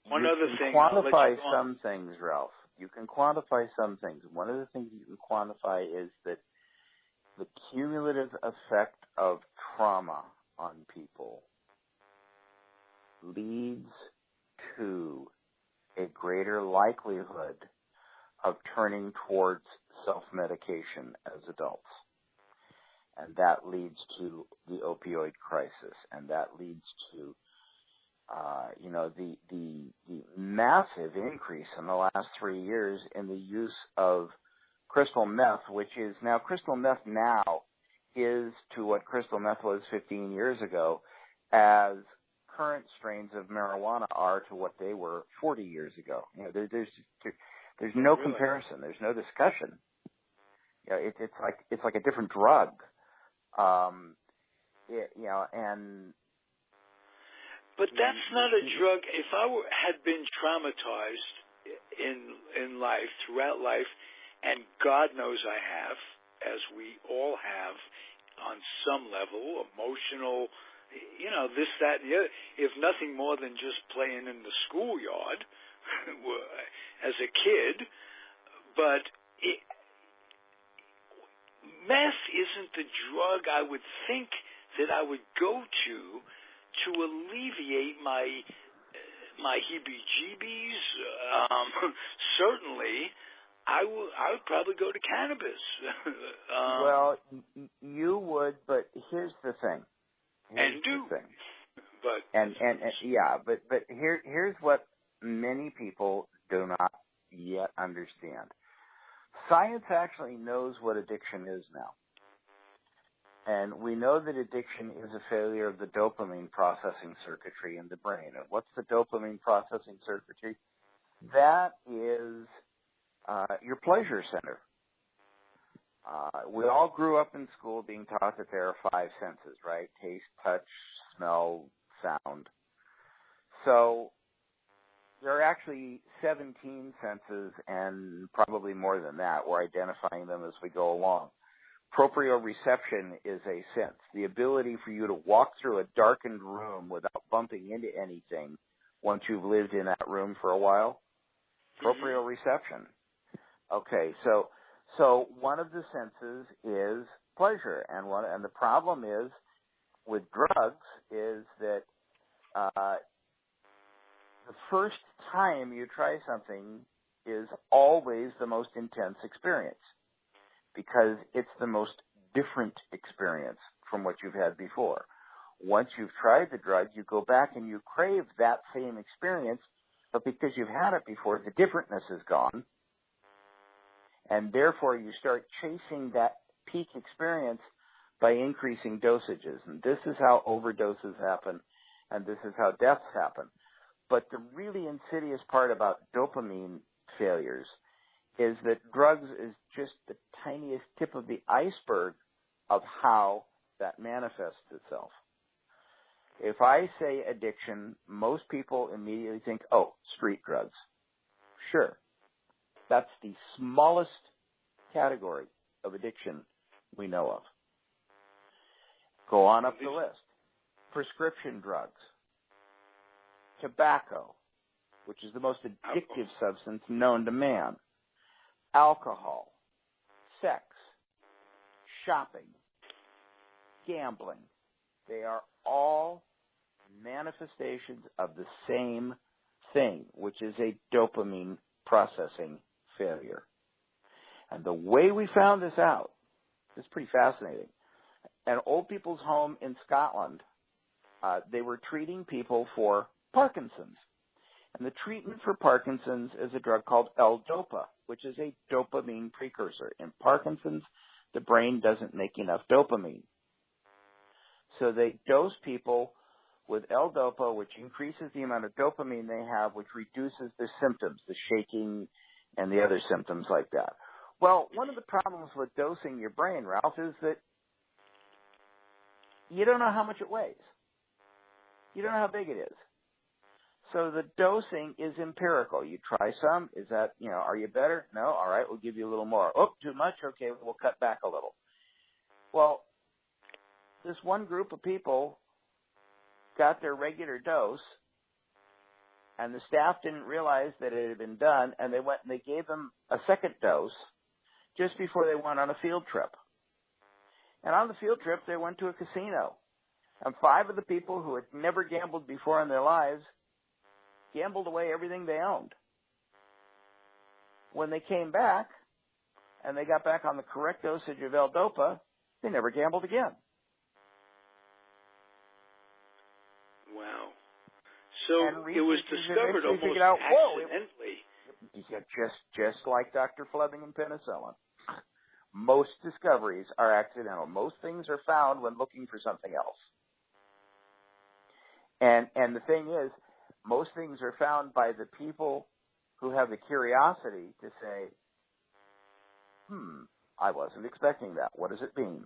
thing, quantify some things, Ralph. You can quantify some things. One of the things you can quantify is that the cumulative effect of trauma on people leads to a greater likelihood of turning towards self-medication as adults. And that leads to the opioid crisis, and that leads to the massive increase in the last 3 years in the use of crystal meth, which is now crystal meth now is to what crystal meth was 15 years ago, as current strains of marijuana are to what they were 40 years ago. There's no comparison. There's no discussion. It's like a different drug. But that's not a drug. If I had been traumatized in life, throughout life, and God knows I have, as we all have, on some level, emotional, this, that, and the other, if nothing more than just playing in the schoolyard as a kid, but meth isn't the drug I would think that I would go to alleviate my heebie-jeebies. Certainly, I would probably go to cannabis. Well, you would, but here's the thing. But here's what many people do not yet understand. Science actually knows what addiction is now. And we know that addiction is a failure of the dopamine processing circuitry in the brain. And what's the dopamine processing circuitry? That is your pleasure center. We all grew up in school being taught that there are 5 senses, right? Taste, touch, smell, sound. So there are actually 17 senses, and probably more than that. We're identifying them as we go along. Proprioception is a sense, the ability for you to walk through a darkened room without bumping into anything once you've lived in that room for a while. Proprioception. Okay, so one of the senses is pleasure, and the problem is with drugs is that the first time you try something is always the most intense experience, because it's the most different experience from what you've had before. Once you've tried the drug, you go back and you crave that same experience, but because you've had it before, the differentness is gone, and therefore you start chasing that peak experience by increasing dosages. And this is how overdoses happen, and this is how deaths happen. But the really insidious part about dopamine failures is that drugs is just the tiniest tip of the iceberg of how that manifests itself. If I say addiction, most people immediately think, oh, street drugs. Sure. That's the smallest category of addiction we know of. Go on up the list. Prescription drugs. Tobacco, which is the most addictive substance known to man. Alcohol, sex, shopping, gambling. They are all manifestations of the same thing, which is a dopamine processing failure. And the way we found this out is pretty fascinating. An old people's home in Scotland they were treating people for Parkinson's. And the treatment for Parkinson's is a drug called L-Dopa, which is a dopamine precursor. In Parkinson's, the brain doesn't make enough dopamine. So they dose people with L-Dopa, which increases the amount of dopamine they have, which reduces the symptoms, the shaking and the other symptoms like that. Well, one of the problems with dosing your brain, Ralph, is that you don't know how much it weighs. You don't know how big it is. So the dosing is empirical. You try some. Is that, are you better? No? All right, we'll give you a little more. Oh, too much? Okay, we'll cut back a little. Well, this one group of people got their regular dose, and the staff didn't realize that it had been done, and they went and they gave them a second dose just before they went on a field trip. And on the field trip, they went to a casino. And 5 of the people who had never gambled before in their lives gambled away everything they owned. When they came back, and they got back on the correct dosage of L-Dopa, they never gambled again. Wow. So it was discovered almost accidentally. Just like Dr. Fleming and penicillin. Most discoveries are accidental. Most things are found when looking for something else. And the thing is, most things are found by the people who have the curiosity to say, I wasn't expecting that. What does it mean?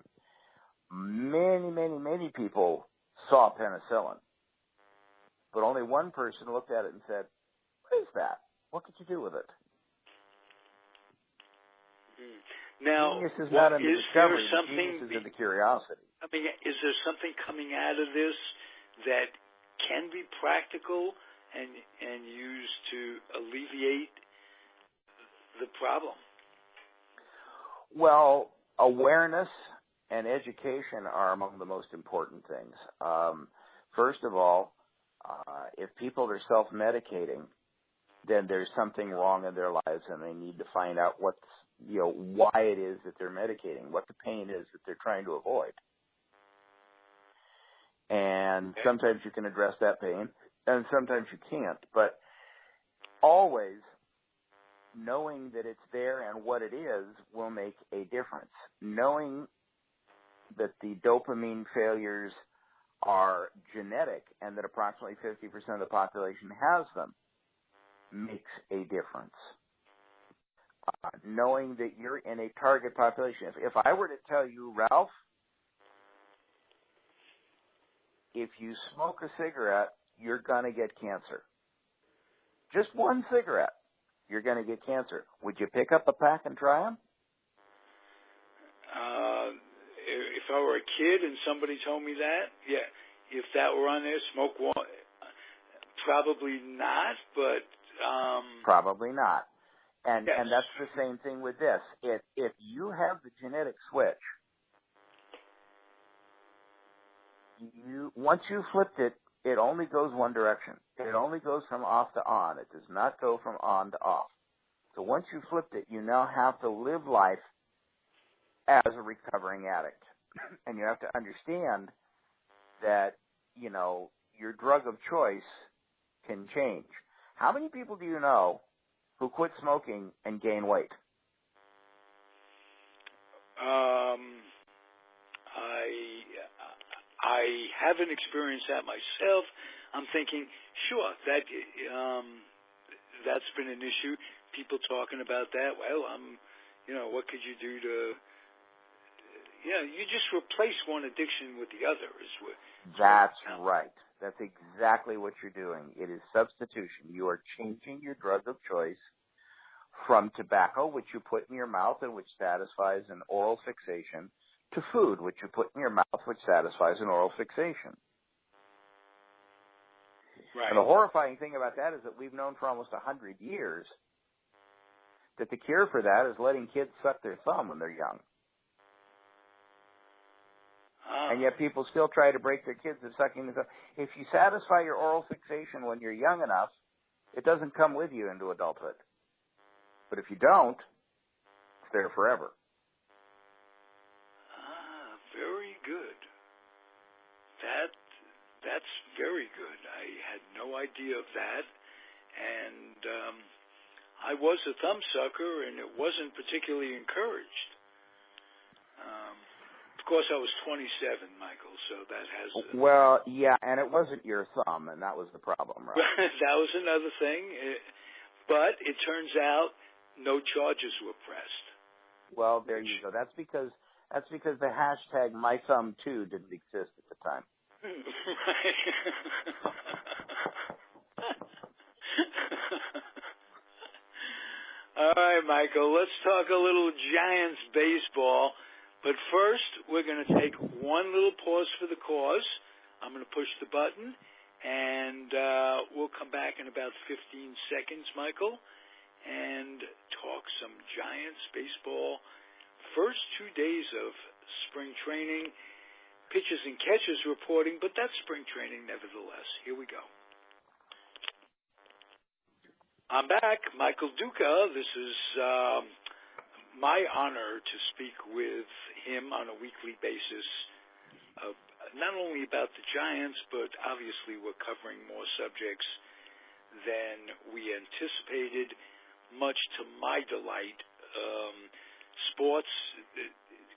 Many, many, many people saw penicillin, but only one person looked at it and said, what is that? What could you do with it? Now, genius is not in the discovery, genius is in the curiosity. I mean, is there something coming out of this that can be practical and used to alleviate the problem? Well, awareness and education are among the most important things. First of all, if people are self-medicating, then there's something wrong in their lives, and they need to find out why it is that they're medicating, what the pain is that they're trying to avoid. And sometimes you can address that pain, and sometimes you can't. But always knowing that it's there and what it is will make a difference. Knowing that the dopamine failures are genetic and that approximately 50% of the population has them makes a difference. Knowing that you're in a target population. If I were to tell you, Ralph, if you smoke a cigarette, you're going to get cancer. Just one cigarette, you're going to get cancer. Would you pick up a pack and try them? If I were a kid and somebody told me that, yeah. If that were on there, smoke one. Probably not, but... Probably not. And yes. And that's the same thing with this. If you have the genetic switch, once you flipped it, it only goes one direction. It only goes from off to on. It does not go from on to off. So once you flipped it, you now have to live life as a recovering addict. And you have to understand that, your drug of choice can change. How many people do you know who quit smoking and gain weight? I haven't experienced that myself. I'm thinking, sure, that's been an issue. People talking about that. Well, what could you do to? You just replace one addiction with the other. That's right. That's exactly what you're doing. It is substitution. You are changing your drug of choice from tobacco, which you put in your mouth and which satisfies an oral fixation, to food, which you put in your mouth, which satisfies an oral fixation. Right. And the horrifying thing about that is that we've known for almost 100 years that the cure for that is letting kids suck their thumb when they're young. And yet people still try to break their kids of sucking the thumb. If you satisfy your oral fixation when you're young enough, it doesn't come with you into adulthood. But if you don't, it's there forever. Very good. that's very good. I had no idea of that. And I was a thumbsucker, and it wasn't particularly encouraged. Of course, I was 27, Michael, so that has... Well, yeah, and it wasn't your thumb, and that was the problem, right? That was another thing. But it turns out no charges were pressed. Well, there you go. That's because the hashtag #MyThumbToo didn't exist at the time. All right, Michael, let's talk a little Giants baseball. But first, we're going to take one little pause for the cause. I'm going to push the button, and we'll come back in about 15 seconds, Michael, and talk some Giants baseball. First 2 days of spring training, pitchers and catchers reporting, but that's spring training nevertheless. Here we go. I'm back, Michael Duca. This is my honor to speak with him on a weekly basis, not only about the Giants, but obviously we're covering more subjects than we anticipated, much to my delight.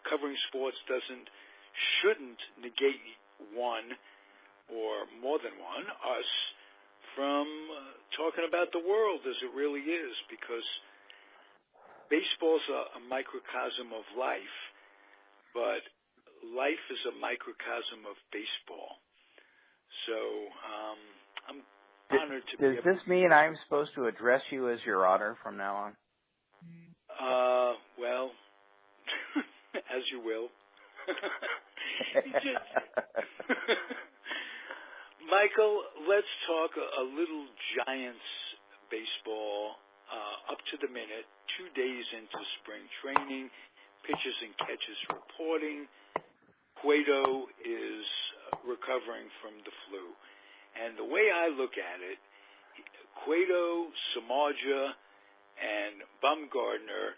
Covering sports shouldn't negate one or more than one, us, from talking about the world as it really is, because baseball's a microcosm of life, but life is a microcosm of baseball. So I'm honored to be able to... Does this mean I'm supposed to address you as Your Honor from now on? Well, as you will. Michael, let's talk a little Giants baseball up to the minute, 2 days into spring training, pitchers and catchers reporting. Cueto is recovering from the flu. And the way I look at it, Cueto, Samardzija, and Bumgarner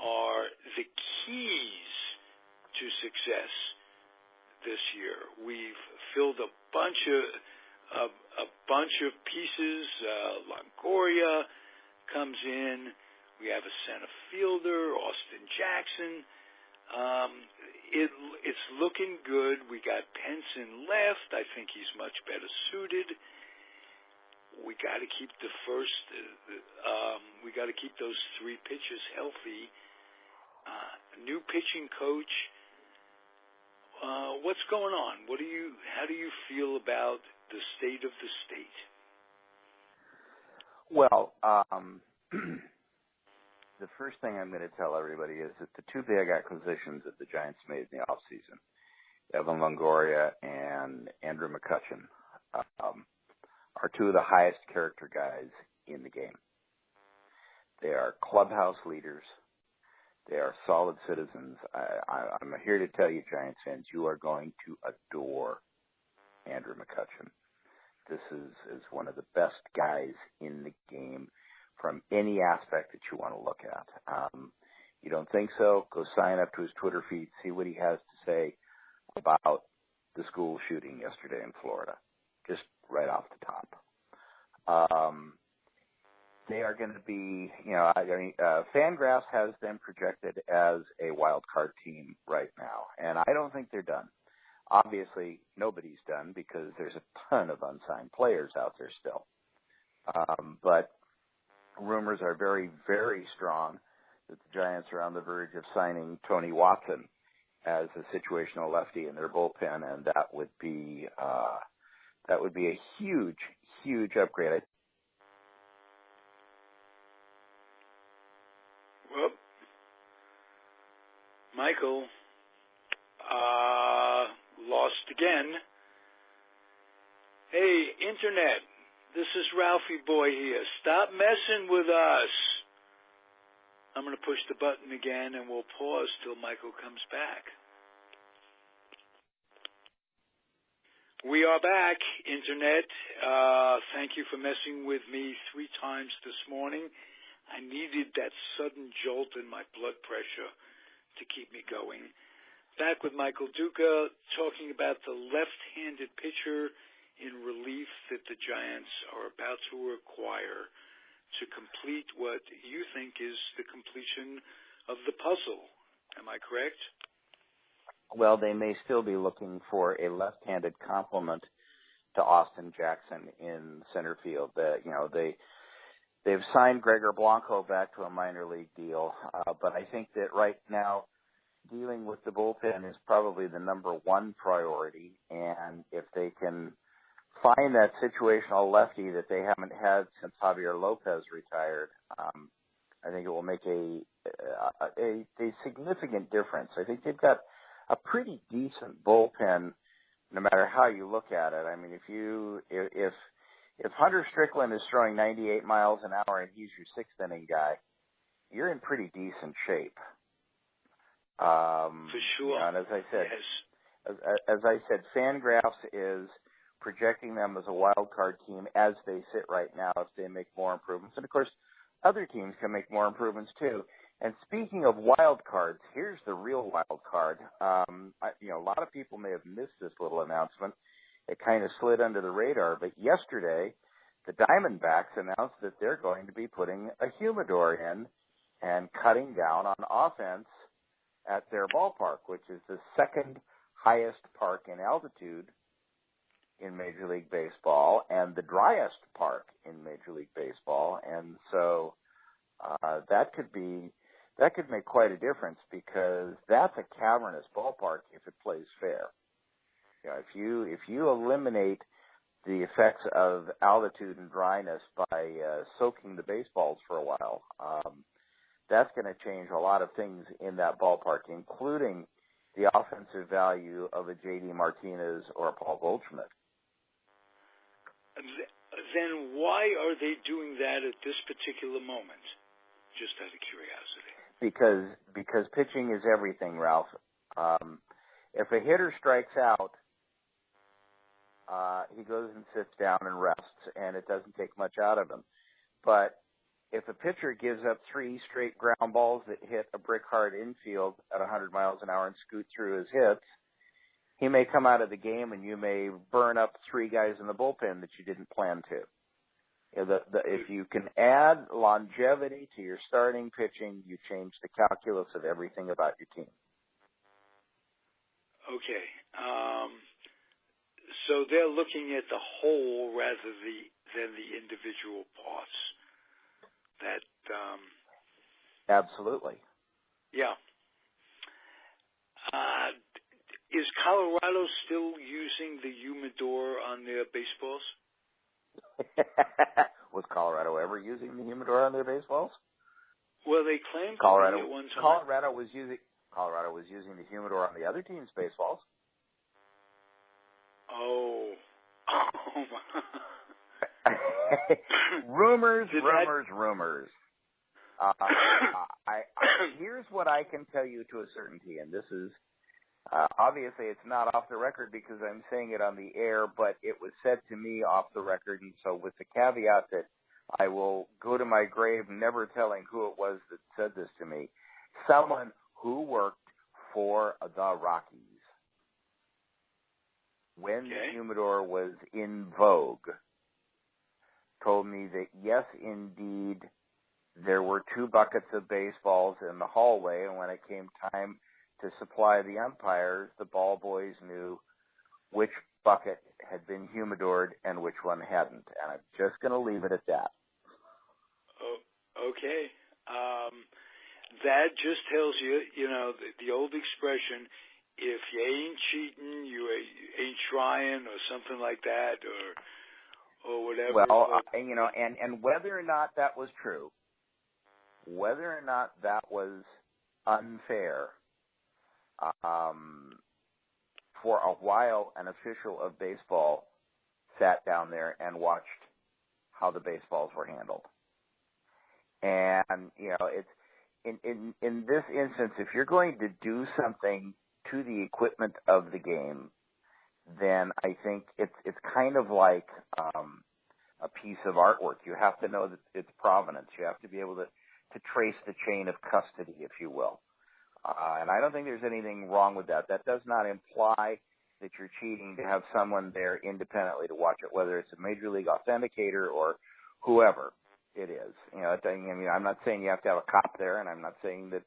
are the keys to success this year. We've filled a bunch of pieces. Longoria comes in. We have a center fielder, Austin Jackson. It's looking good. We got Pence in left. I think he's much better suited. We got to keep we got to keep those three pitchers healthy. New pitching coach. What's going on? How do you feel about the state of the state? Well, the first thing I'm going to tell everybody is that the two big acquisitions that the Giants made in the offseason, Evan Longoria and Andrew McCutchen, are two of the highest character guys in the game. They are clubhouse leaders. They are solid citizens. I'm here to tell you, Giants fans, you are going to adore Andrew McCutchen. This is one of the best guys in the game from any aspect that you want to look at. You don't think so? Go sign up to his Twitter feed, see what he has to say about the school shooting yesterday in Florida, just right off the top. They are going to be, Fangraphs has them projected as a wild card team right now, and I don't think they're done. Obviously, nobody's done because there's a ton of unsigned players out there still. But rumors are very, very strong that the Giants are on the verge of signing Tony Watson as a situational lefty in their bullpen, and that would be a huge, huge upgrade. Well, Michael, lost again. Hey, Internet, this is Ralphie Boy here. Stop messing with us. I'm going to push the button again, and we'll pause till Michael comes back. We are back, Internet. Thank you for messing with me 3 times this morning. I needed that sudden jolt in my blood pressure to keep me going. Back with Michael Duca, talking about the left-handed pitcher in relief that the Giants are about to require to complete what you think is the completion of the puzzle. Am I correct? Well, they may still be looking for a left-handed complement to Austin Jackson in center field. They've signed Gregor Blanco back to a minor league deal, but I think that right now dealing with the bullpen is probably the number one priority, and if they can find that situational lefty that they haven't had since Javier Lopez retired, I think it will make a significant difference. I think they've got a pretty decent bullpen, no matter how you look at it. I mean, if Hunter Strickland is throwing 98 miles an hour and he's your sixth inning guy, you're in pretty decent shape. For sure. And as I said, yes. as I said, Fangraphs is projecting them as a wild card team as they sit right now if they make more improvements. And of course, other teams can make more improvements too. And speaking of wild cards, here's the real wild card. A lot of people may have missed this little announcement. It kind of slid under the radar, but yesterday the Diamondbacks announced that they're going to be putting a humidor in and cutting down on offense at their ballpark, which is the second highest park in altitude in Major League Baseball and the driest park in Major League Baseball. And so that could make quite a difference, because that's a cavernous ballpark if it plays fair. If you eliminate the effects of altitude and dryness by soaking the baseballs for a while, that's going to change a lot of things in that ballpark, including the offensive value of a J.D. Martinez or a Paul Goldschmidt. Then why are they doing that at this particular moment? Just out of curiosity. Because pitching is everything, Ralph. If a hitter strikes out, he goes and sits down and rests, and it doesn't take much out of him. But if a pitcher gives up 3 straight ground balls that hit a brick-hard infield at 100 miles an hour and scoot through his hits, he may come out of the game and you may burn up 3 guys in the bullpen that you didn't plan to. If you can add longevity to your starting pitching, you change the calculus of everything about your team. Okay. So they're looking at the whole rather than the individual parts. Absolutely. Yeah. Is Colorado still using the humidor on their baseballs? Was Colorado ever using the humidor on their baseballs? Well, they claimed Colorado at one time. Colorado was using the humidor on the other team's baseballs. Oh. Rumors. Here's what I can tell you to a certainty, and this is obviously it's not off the record because I'm saying it on the air, but it was said to me off the record, and so with the caveat that I will go to my grave never telling who it was that said this to me, someone who worked for the Rockies when the humidor was in vogue told me that yes, indeed, there were 2 buckets of baseballs in the hallway, and when it came time to supply the umpires, the ball boys knew which bucket had been humidored and which one hadn't. And I'm just going to leave it at that. Oh, okay. That just tells you, the old expression, if you ain't cheating, you ain't trying, or something like that, or whatever. Well, and whether or not that was true, whether or not that was unfair, for a while an official of baseball sat down there and watched how the baseballs were handled. And, it's in this instance, if you're going to do something to the equipment of the game, then I think it's kind of like a piece of artwork. You have to know that its provenance. You have to be able to trace the chain of custody, if you will. And I don't think there's anything wrong with that. That does not imply that you're cheating to have someone there independently to watch it, whether it's a major league authenticator or whoever it is. You know, I mean, I'm not saying you have to have a cop there, and I'm not saying that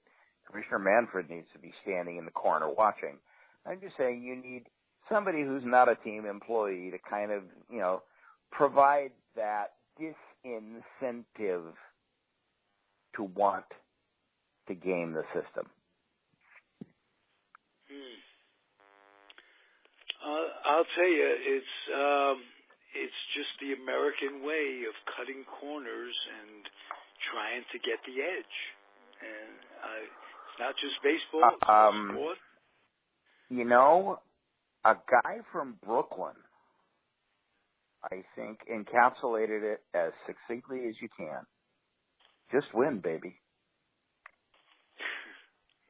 Commissioner Manfred needs to be standing in the corner watching. I'm just saying you need somebody who's not a team employee to kind of, you know, provide that disincentive to want to game the system. I'll tell you, it's just the American way of cutting corners and trying to get the edge. And it's not just baseball, it's all sport. You know, a guy from Brooklyn, I think, encapsulated it as succinctly as you can. Just win, baby.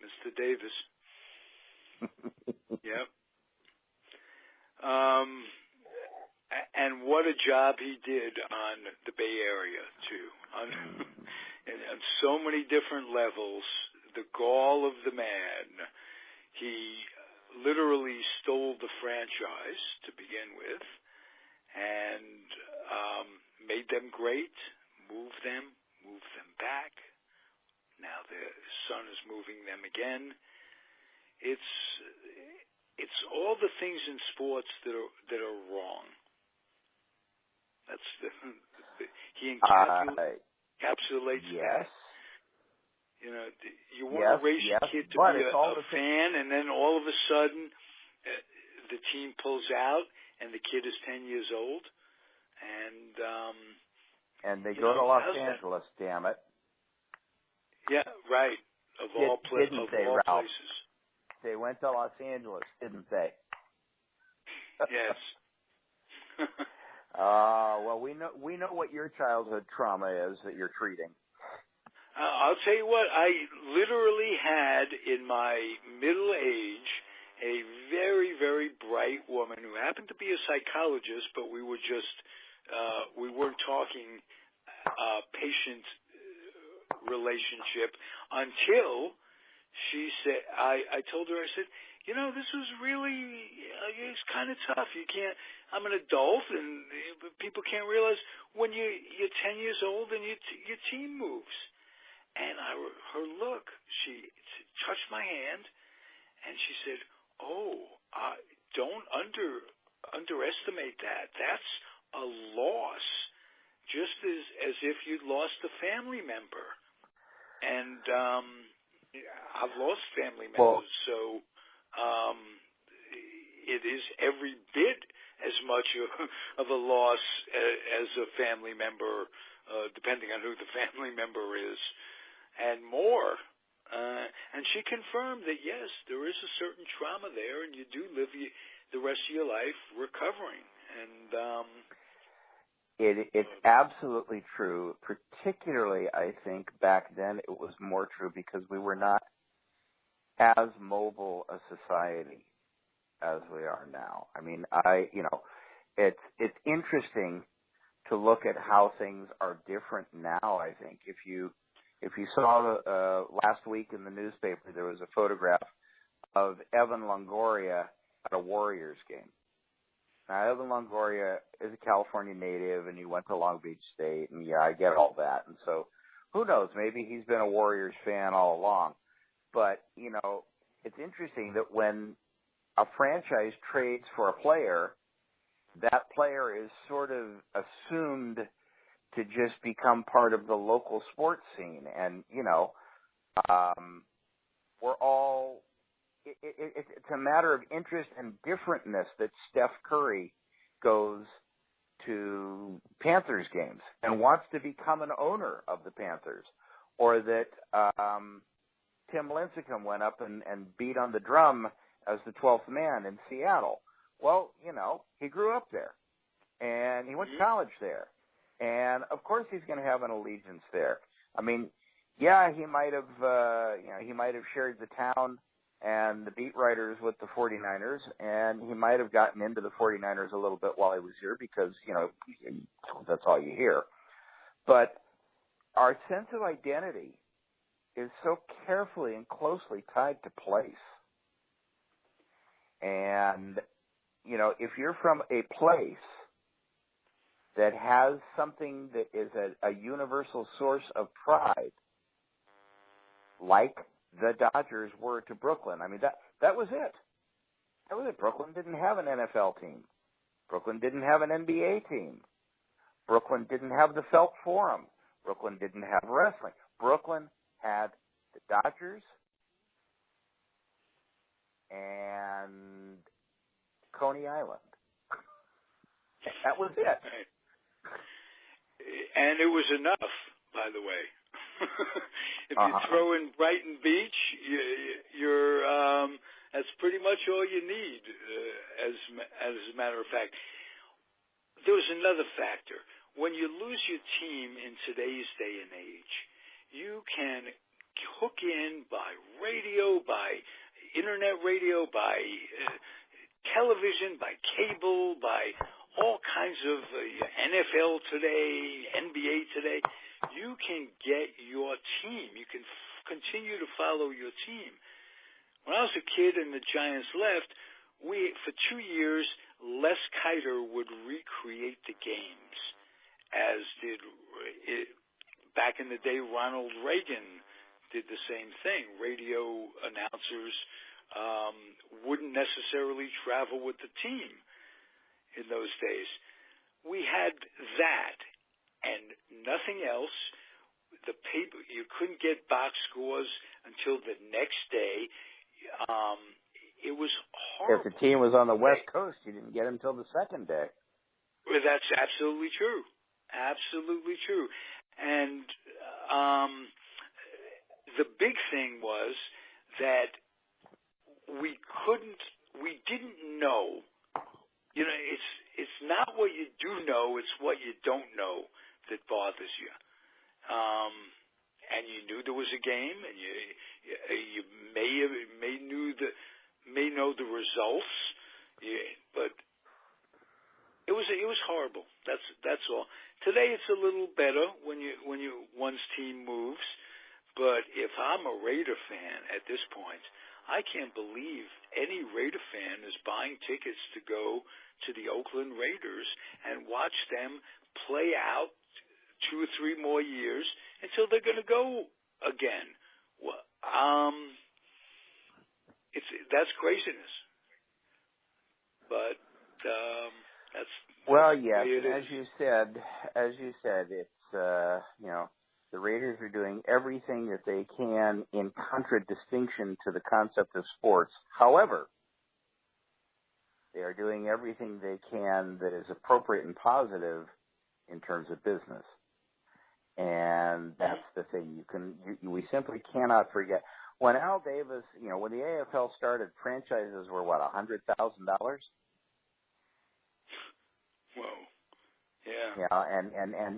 Mr. Davis. Yep. And what a job he did on the Bay Area, too. On so many different levels. The gall of the man. He literally stole the franchise to begin with and made them great, moved them back. Now the son is moving them again. It's all the things in sports that are wrong. That's he encapsulates yes. that. You know, you want to raise your kid to be a fan, and then all of a sudden the team pulls out, and the kid is 10 years old, and they go to Los Angeles. Damn it! Yeah, right. Of all places. They went to Los Angeles, didn't they? Yes. Well, we know what your childhood trauma is that you're treating. I'll tell you what, I literally had in my middle age a very, very bright woman who happened to be a psychologist, but we were just, we weren't talking patient relationship until she said, I told her, I said, you know, this was really, it's kind of tough. You can't, I'm an adult, and people can't realize when you're 10 years old and your team moves. And her look, she touched my hand, and she said, don't underestimate that. That's a loss, just as if you'd lost a family member. And I've lost family members, so it is every bit as much of a loss as a family member, depending on who the family member is, and more. And she confirmed that, yes, there is a certain trauma there, and you do live the rest of your life recovering. And it's absolutely true. Particularly, I think, back then it was more true because we were not as mobile a society as we are now. I mean, it's interesting to look at how things are different now, I think. If you saw last week in the newspaper, there was a photograph of Evan Longoria at a Warriors game. Now, Evan Longoria is a California native, and he went to Long Beach State, and yeah, I get all that. And so, who knows, maybe he's been a Warriors fan all along. But, you know, it's interesting that when a franchise trades for a player, that player is sort of assumed to just become part of the local sports scene. And, you know, we're all, it's a matter of interest and differentness that Steph Curry goes to Panthers games and wants to become an owner of the Panthers, or that Tim Lincecum went up and beat on the drum as the 12th man in Seattle. Well, you know, he grew up there, and he went to college there. And, of course, he's going to have an allegiance there. I mean, yeah, he might have shared the town and the beat writers with the 49ers, and he might have gotten into the 49ers a little bit while he was here because, you know, that's all you hear. But our sense of identity is so carefully and closely tied to place. And if you're from a place that has something that is a universal source of pride, like the Dodgers were to Brooklyn. I mean, that was it. That was it. Brooklyn didn't have an NFL team. Brooklyn didn't have an NBA team. Brooklyn didn't have the Felt Forum. Brooklyn didn't have wrestling. Brooklyn had the Dodgers and Coney Island. That was it. And it was enough, by the way. If you throw in Brighton Beach, you're that's pretty much all you need. As a matter of fact, there was another factor. When you lose your team in today's day and age, you can hook in by radio, by internet radio, by television, by cable, by all kinds of NFL today, NBA today. You can get your team. You can continue to follow your team. When I was a kid and the Giants left, for 2 years, Les Kiter would recreate the games, as did back in the day Ronald Reagan did the same thing. Radio announcers wouldn't necessarily travel with the team in those days. We had that and nothing else. The paper, you couldn't get box scores until the next day. It was horrible. If the team was on the West Coast, you didn't get them until the second day. Well, that's absolutely true. Absolutely true. And the big thing was that we didn't know. It's not what you do know, it's what you don't know that bothers you. And you knew there was a game, and you may know the results, but it was horrible. That's all. Today it's a little better when one's team moves, but if I'm a Raider fan at this point, I can't believe any Raider fan is buying tickets to go to the Oakland Raiders and watch them play out 2 or 3 more years until they're going to go again. Well, that's craziness. But that's yes. As you said, it's the Raiders are doing everything that they can in contradistinction to the concept of sports. However, they are doing everything they can that is appropriate and positive in terms of business. And that's the thing. We simply cannot forget. When Al Davis, when the AFL started, franchises were what, $100,000? Whoa. Yeah.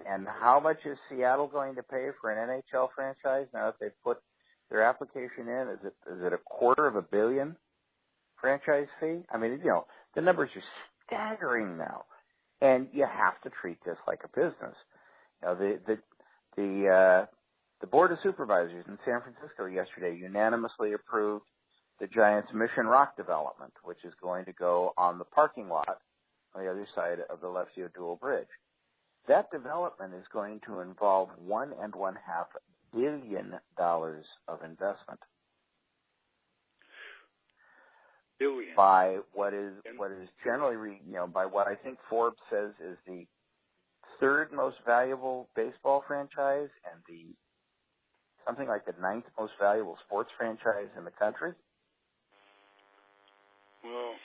And how much is Seattle going to pay for an NHL franchise now that they've put their application in? Is it $250 million franchise fee? I mean, the numbers are staggering now, and you have to treat this like a business. The Board of Supervisors in San Francisco yesterday unanimously approved the Giants' Mission Rock development, which is going to go on the parking lot on the other side of the Lefty O'Doul Bridge. That development is going to involve $1.5 billion of investment. Billion. By what is generally, by what I think Forbes says is the 3rd most valuable baseball franchise and something like the 9th most valuable sports franchise in the country. Well,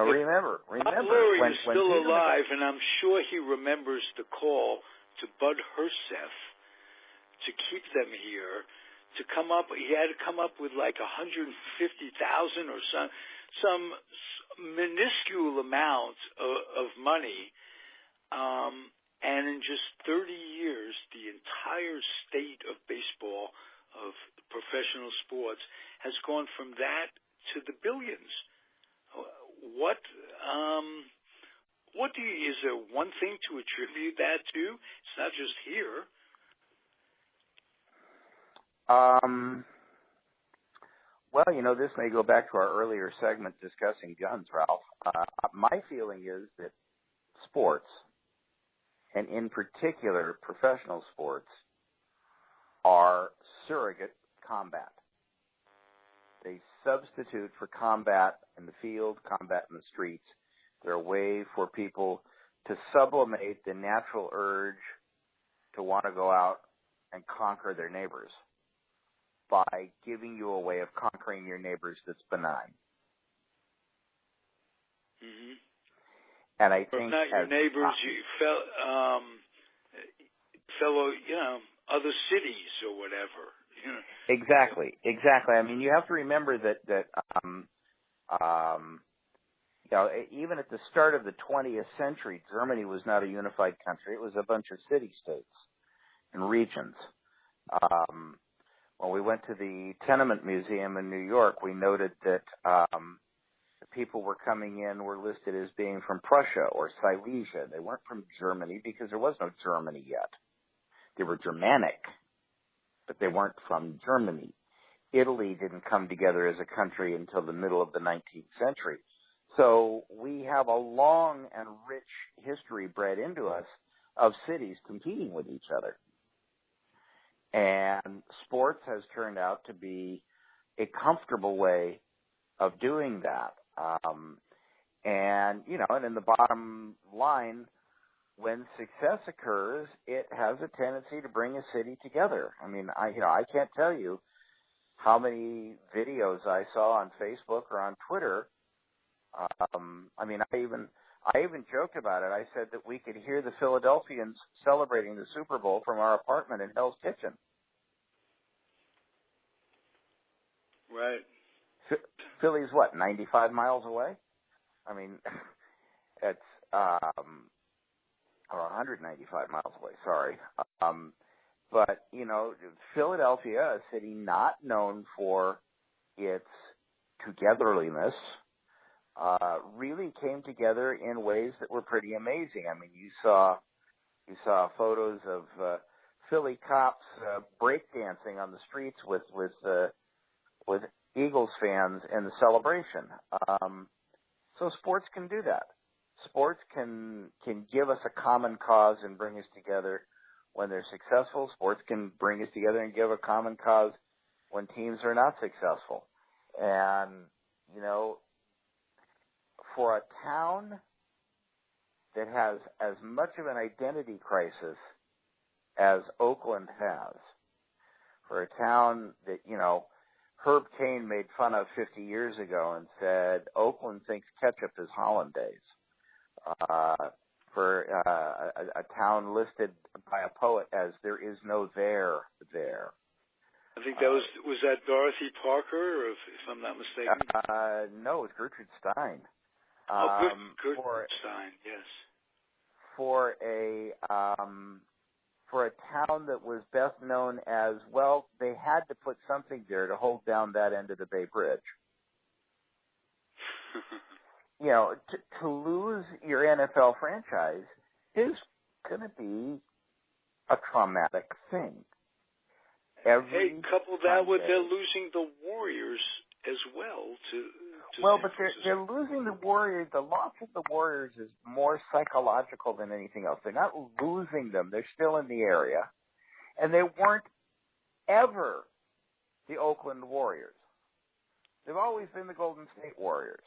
remember. Bob Lurie is still alive, and I'm sure he remembers the call to Bud Herseth to keep them here. He had to come up with like $150,000 or some minuscule amount of money. And in just 30 years, the entire state of baseball, of professional sports, has gone from that to the billions. Is there one thing to attribute that to? It's not just here. Well, this may go back to our earlier segment discussing guns, Ralph. My feeling is that sports, and in particular professional sports, are surrogate combat. They substitute for combat in the field, combat in the streets. They're a way for people to sublimate the natural urge to want to go out and conquer their neighbors by giving you a way of conquering your neighbors that's benign. Mm-hmm. And I think, not your neighbors, fellow, other cities or whatever. Exactly. I mean, you have to remember that even at the start of the 20th century, Germany was not a unified country. It was a bunch of city-states and regions. When we went to the Tenement Museum in New York, we noted that the people were coming in were listed as being from Prussia or Silesia. They weren't from Germany because there was no Germany yet. They were Germanic, but they weren't from Germany. Italy didn't come together as a country until the middle of the 19th century. So we have a long and rich history bred into us of cities competing with each other. And sports has turned out to be a comfortable way of doing that. And in the bottom line, when success occurs, it has a tendency to bring a city together. I mean, I can't tell you how many videos I saw on Facebook or on Twitter. I even joked about it. I said that we could hear the Philadelphians celebrating the Super Bowl from our apartment in Hell's Kitchen. Right. Philly's 95 miles away? I mean, it's or 195 miles away, sorry. But, Philadelphia, a city not known for its togetheriness, really came together in ways that were pretty amazing. I mean, you saw photos of Philly cops breakdancing on the streets with Eagles fans in the celebration. So sports can do that. Sports can give us a common cause and bring us together when they're successful. Sports can bring us together and give a common cause when teams are not successful. And, for a town that has as much of an identity crisis as Oakland has, for a town that, Herb Cain made fun of 50 years ago and said, Oakland thinks ketchup is hollandaise. For a town listed by a poet as there is no there. I think that was that Dorothy Parker, if I'm not mistaken? No, it was Gertrude Stein. Gertrude Stein, yes. For a town that was best known as, they had to put something there to hold down that end of the Bay Bridge. To lose your NFL franchise is going to be a traumatic thing. Couple that with they're losing the Warriors as well. But they're losing the Warriors. The loss of the Warriors is more psychological than anything else. They're not losing them. They're still in the area. And they weren't ever the Oakland Warriors. They've always been the Golden State Warriors,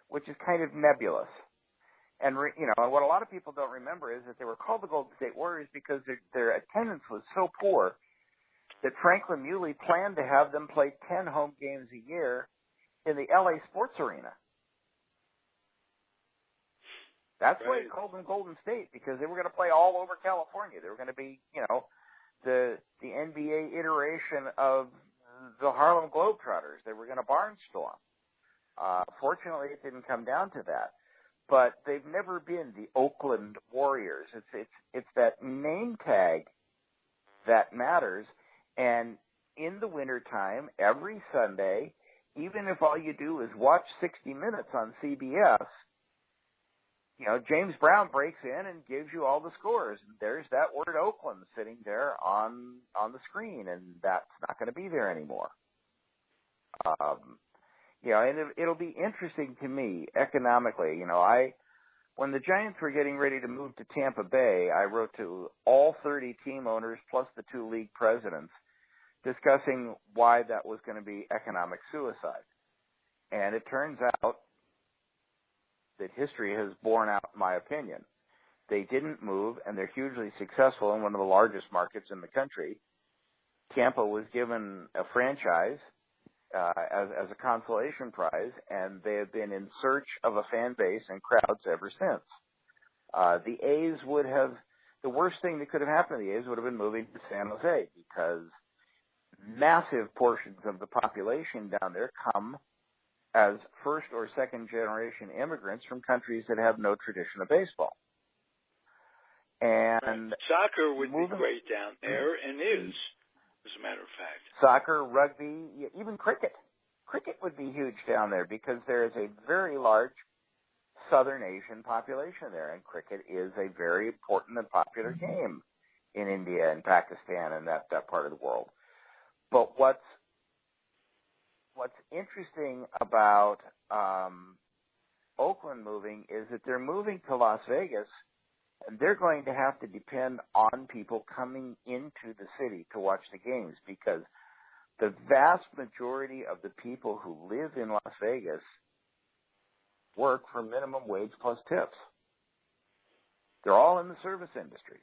which is kind of nebulous. And, and what a lot of people don't remember is that they were called the Golden State Warriors because their attendance was so poor that Franklin Muley planned to have them play 10 home games a year in the LA Sports Arena. That's why they called them Golden State, because they were going to play all over California. They were going to be, the NBA iteration of the Harlem Globetrotters. They were going to barnstorm. Fortunately, it didn't come down to that. But they've never been the Oakland Warriors. It's that name tag that matters. And in the wintertime, every Sunday, even if all you do is watch 60 Minutes on CBS, James Brown breaks in and gives you all the scores. And there's that word Oakland sitting there on the screen, and that's not going to be there anymore. And it'll be interesting to me economically. When the Giants were getting ready to move to Tampa Bay, I wrote to all 30 team owners plus the 2 league presidents discussing why that was going to be economic suicide. And it turns out that history has borne out my opinion. They didn't move, and they're hugely successful in one of the largest markets in the country. Tampa was given a franchise as a consolation prize, and they have been in search of a fan base and crowds ever since. The A's the worst thing that could have happened to the A's would have been moving to San Jose, because massive portions of the population down there come as first or second generation immigrants from countries that have no tradition of baseball. And soccer would be great down there, and is, as a matter of fact. Soccer, rugby, even cricket. Cricket would be huge down there because there is a very large Southern Asian population there, and cricket is a very important and popular game in India and Pakistan and that part of the world. But what's interesting about Oakland moving is that they're moving to Las Vegas, and they're going to have to depend on people coming into the city to watch the games, because the vast majority of the people who live in Las Vegas work for minimum wage plus tips. They're all in the service industries.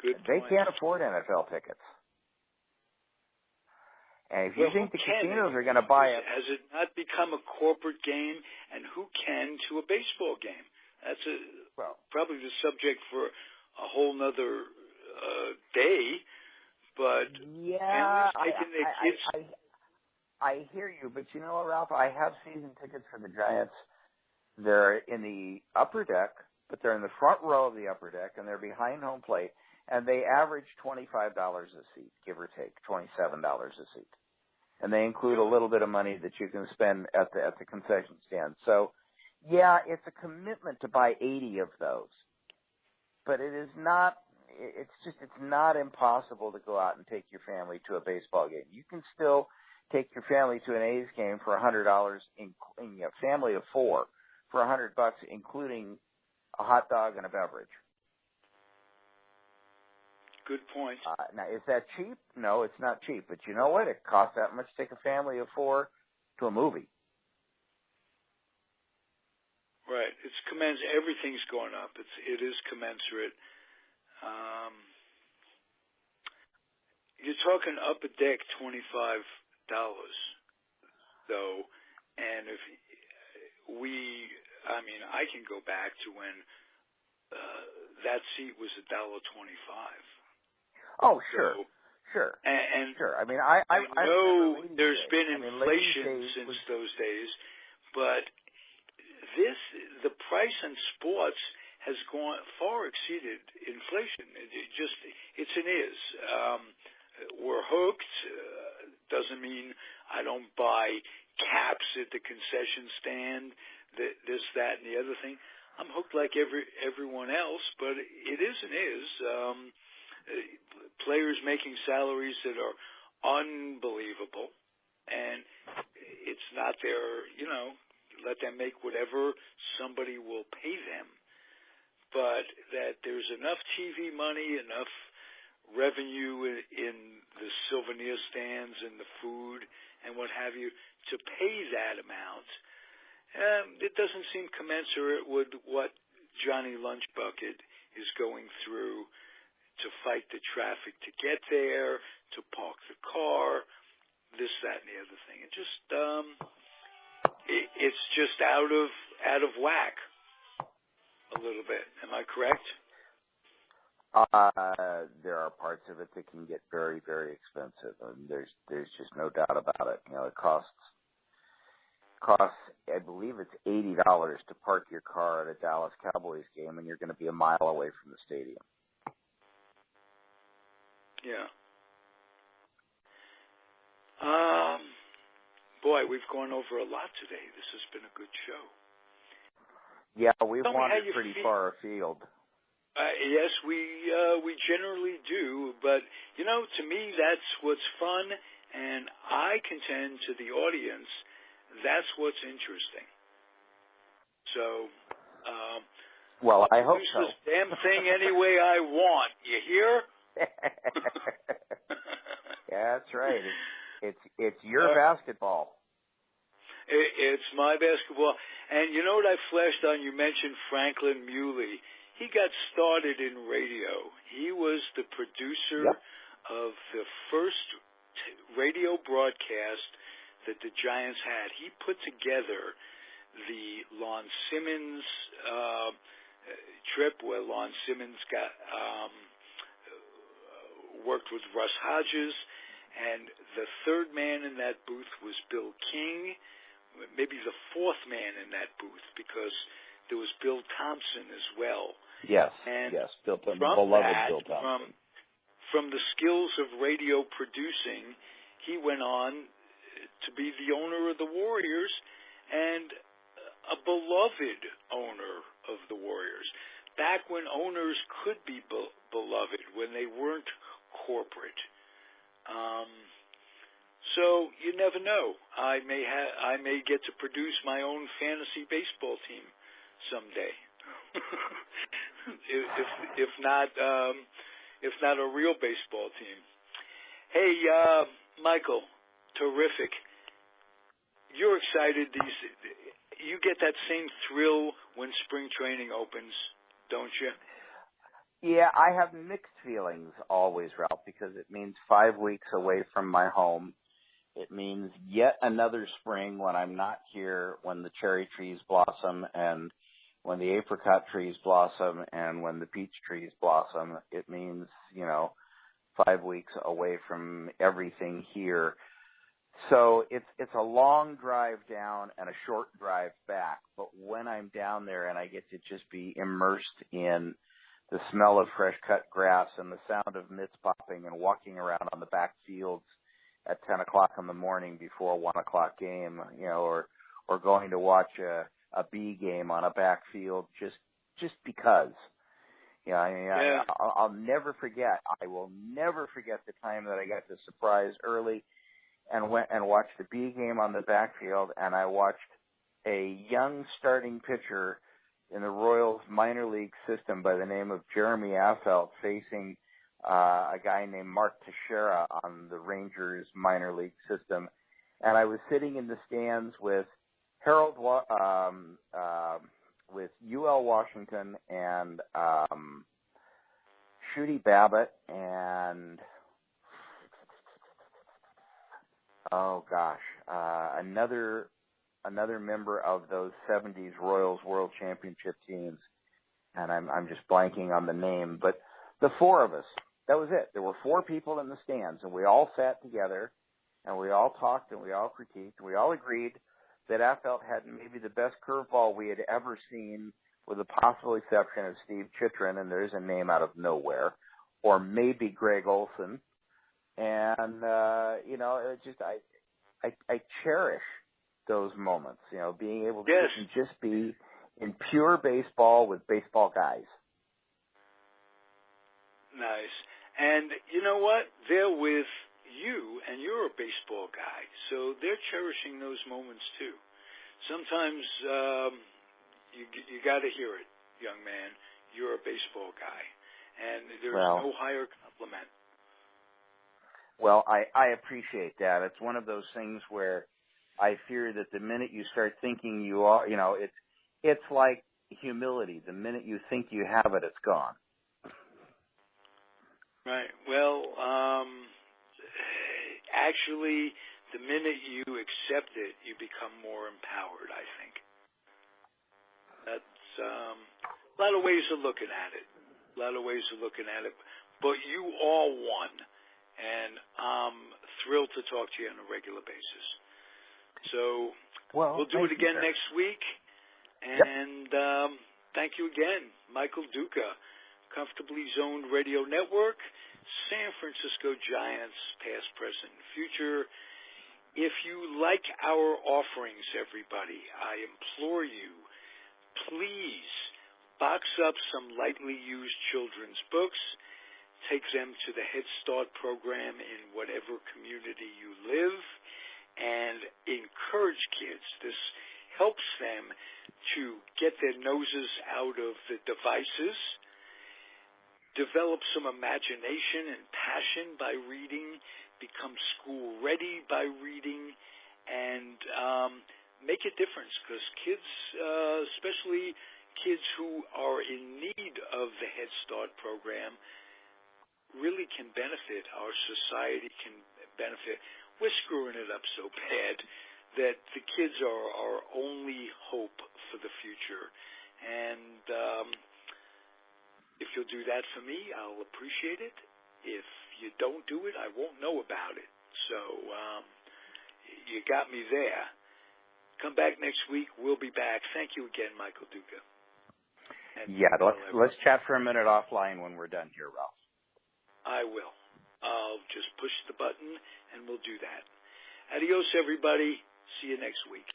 Good They point. can't afford NFL tickets. And if you think the casinos are going to buy it... Has it not become a corporate game, and who can to a baseball game? That's probably the subject for a whole nother day, but yeah, kids... I hear you, but you know what, Ralph? I have season tickets for the Giants. They're in the upper deck, but they're in the front row of the upper deck, and they're behind home plate, and they average $25 a seat, give or take, $27 a seat. And they include a little bit of money that you can spend at the concession stand. So, yeah, it's a commitment to buy 80 of those. But it's not impossible to go out and take your family to a baseball game. You can still take your family to an A's game for $100, in a family of 4, for $100, including a hot dog and a beverage. Good point. Now, is that cheap? No, it's not cheap. But you know what? It costs that much to take a family of 4 to a movie. Right. It's commensurate. Everything's going up. It is commensurate. You're talking up a deck $25, though, and if I can go back to when that seat was $1.25. Oh, sure, sure. And sure. I know there's been inflation since those days, but the price in sports has far exceeded inflation. It's an is. We're hooked. Doesn't mean I don't buy caps at the concession stand, this, that, and the other thing. I'm hooked like everyone else, but it is and is. Players making salaries that are unbelievable, and it's not let them make whatever somebody will pay them, but that there's enough TV money, enough revenue in the souvenir stands and the food and what have you to pay that amount. It doesn't seem commensurate with what Johnny Lunchbucket is going through to fight the traffic to get there, to park the car, this, that, and the other thing. It's just out of whack a little bit. Am I correct? There are parts of it that can get very, very expensive, and there's just no doubt about it. It costs I believe it's $80 to park your car at a Dallas Cowboys game, and you're going to be a mile away from the stadium. Yeah. Boy, we've gone over a lot today. This has been a good show. Yeah, we've wandered pretty far afield. Yes, we generally do, but to me that's what's fun And I contend to the audience that's what's interesting. So, well, I I'll hope use so. this damn thing any way I want. You hear? Yeah, that's right. It's your basketball. It's my basketball. And you know what I flashed on? You mentioned Franklin Muley. He got started in radio. He was the producer of the first radio broadcast that the Giants had. He put together the Lon Simmons trip where Lon Simmons got worked with Russ Hodges, and the third man in that booth was Bill King, maybe the fourth man in that booth, because there was Bill Thompson as well. Yes, and Bill, from beloved that, Bill Thompson. From the skills of radio producing, he went on to be the owner of the Warriors and a beloved owner of the Warriors. Back when owners could be beloved, when they weren't corporate. So you never know. I may get to produce my own fantasy baseball team someday. if not a real baseball team. Hey, Michael, terrific. You're excited. You get that same thrill when spring training opens, don't you? Yeah, I have mixed feelings always, Ralph, because it means 5 weeks away from my home. It means yet another spring when I'm not here, when the cherry trees blossom and when the apricot trees blossom and when the peach trees blossom. It means, 5 weeks away from everything here. So it's a long drive down and a short drive back. But when I'm down there and I get to just be immersed in the smell of fresh cut grass and the sound of mitts popping and walking around on the back fields at 10 o'clock in the morning before a 1 o'clock game, or going to watch a B game on a back field just because. I'll never forget. I will never forget the time that I got to surprise early and went and watched the B game on the backfield, and I watched a young starting pitcher in the Royals minor league system by the name of Jeremy Affeldt facing a guy named Mark Teixeira on the Rangers minor league system. And I was sitting in the stands with with UL Washington and Shooty Babbitt and another member of those 70s Royals World Championship teams, and I'm just blanking on the name, but the four of us, that was it. There were four people in the stands, and we all sat together, and we all talked, and we all critiqued, and we all agreed that Affeldt had maybe the best curveball we had ever seen, with the possible exception of Steve Chitrin, and there's a name out of nowhere, or maybe Greg Olson. And, it just, I cherish those moments, being able to just be in pure baseball with baseball guys. Nice. And you know what? They're with you, and you're a baseball guy, so they're cherishing those moments too. Sometimes you got to hear it, young man. You're a baseball guy, and there's no higher compliment. Well, I appreciate that. It's one of those things where I fear that the minute you start thinking you are, it's like humility. The minute you think you have it, it's gone. Right. Well, actually, the minute you accept it, you become more empowered, I think. That's a lot of ways of looking at it. But you all won. And I'm thrilled to talk to you on a regular basis. So we'll do it again next week. And thank you again, Michael Duca, Comfortably Zoned Radio Network, San Francisco Giants, past, present, and future. If you like our offerings, everybody, I implore you, please box up some lightly used children's books. take them to the Head Start program in whatever community you live, and encourage kids. This helps them to get their noses out of the devices, develop some imagination and passion by reading, become school ready by reading, and make a difference, because kids, especially kids who are in need of the Head Start program, really can benefit. Our society can benefit. We're screwing it up so bad that the kids are our only hope for the future. And if you'll do that for me, I'll appreciate it. If you don't do it, I won't know about it. So you got me there. Come back next week. We'll be back. Thank you again, Michael Duca. And let's chat for a minute offline when we're done here, Ralph. I will. I'll just push the button, and we'll do that. Adios, everybody. See you next week.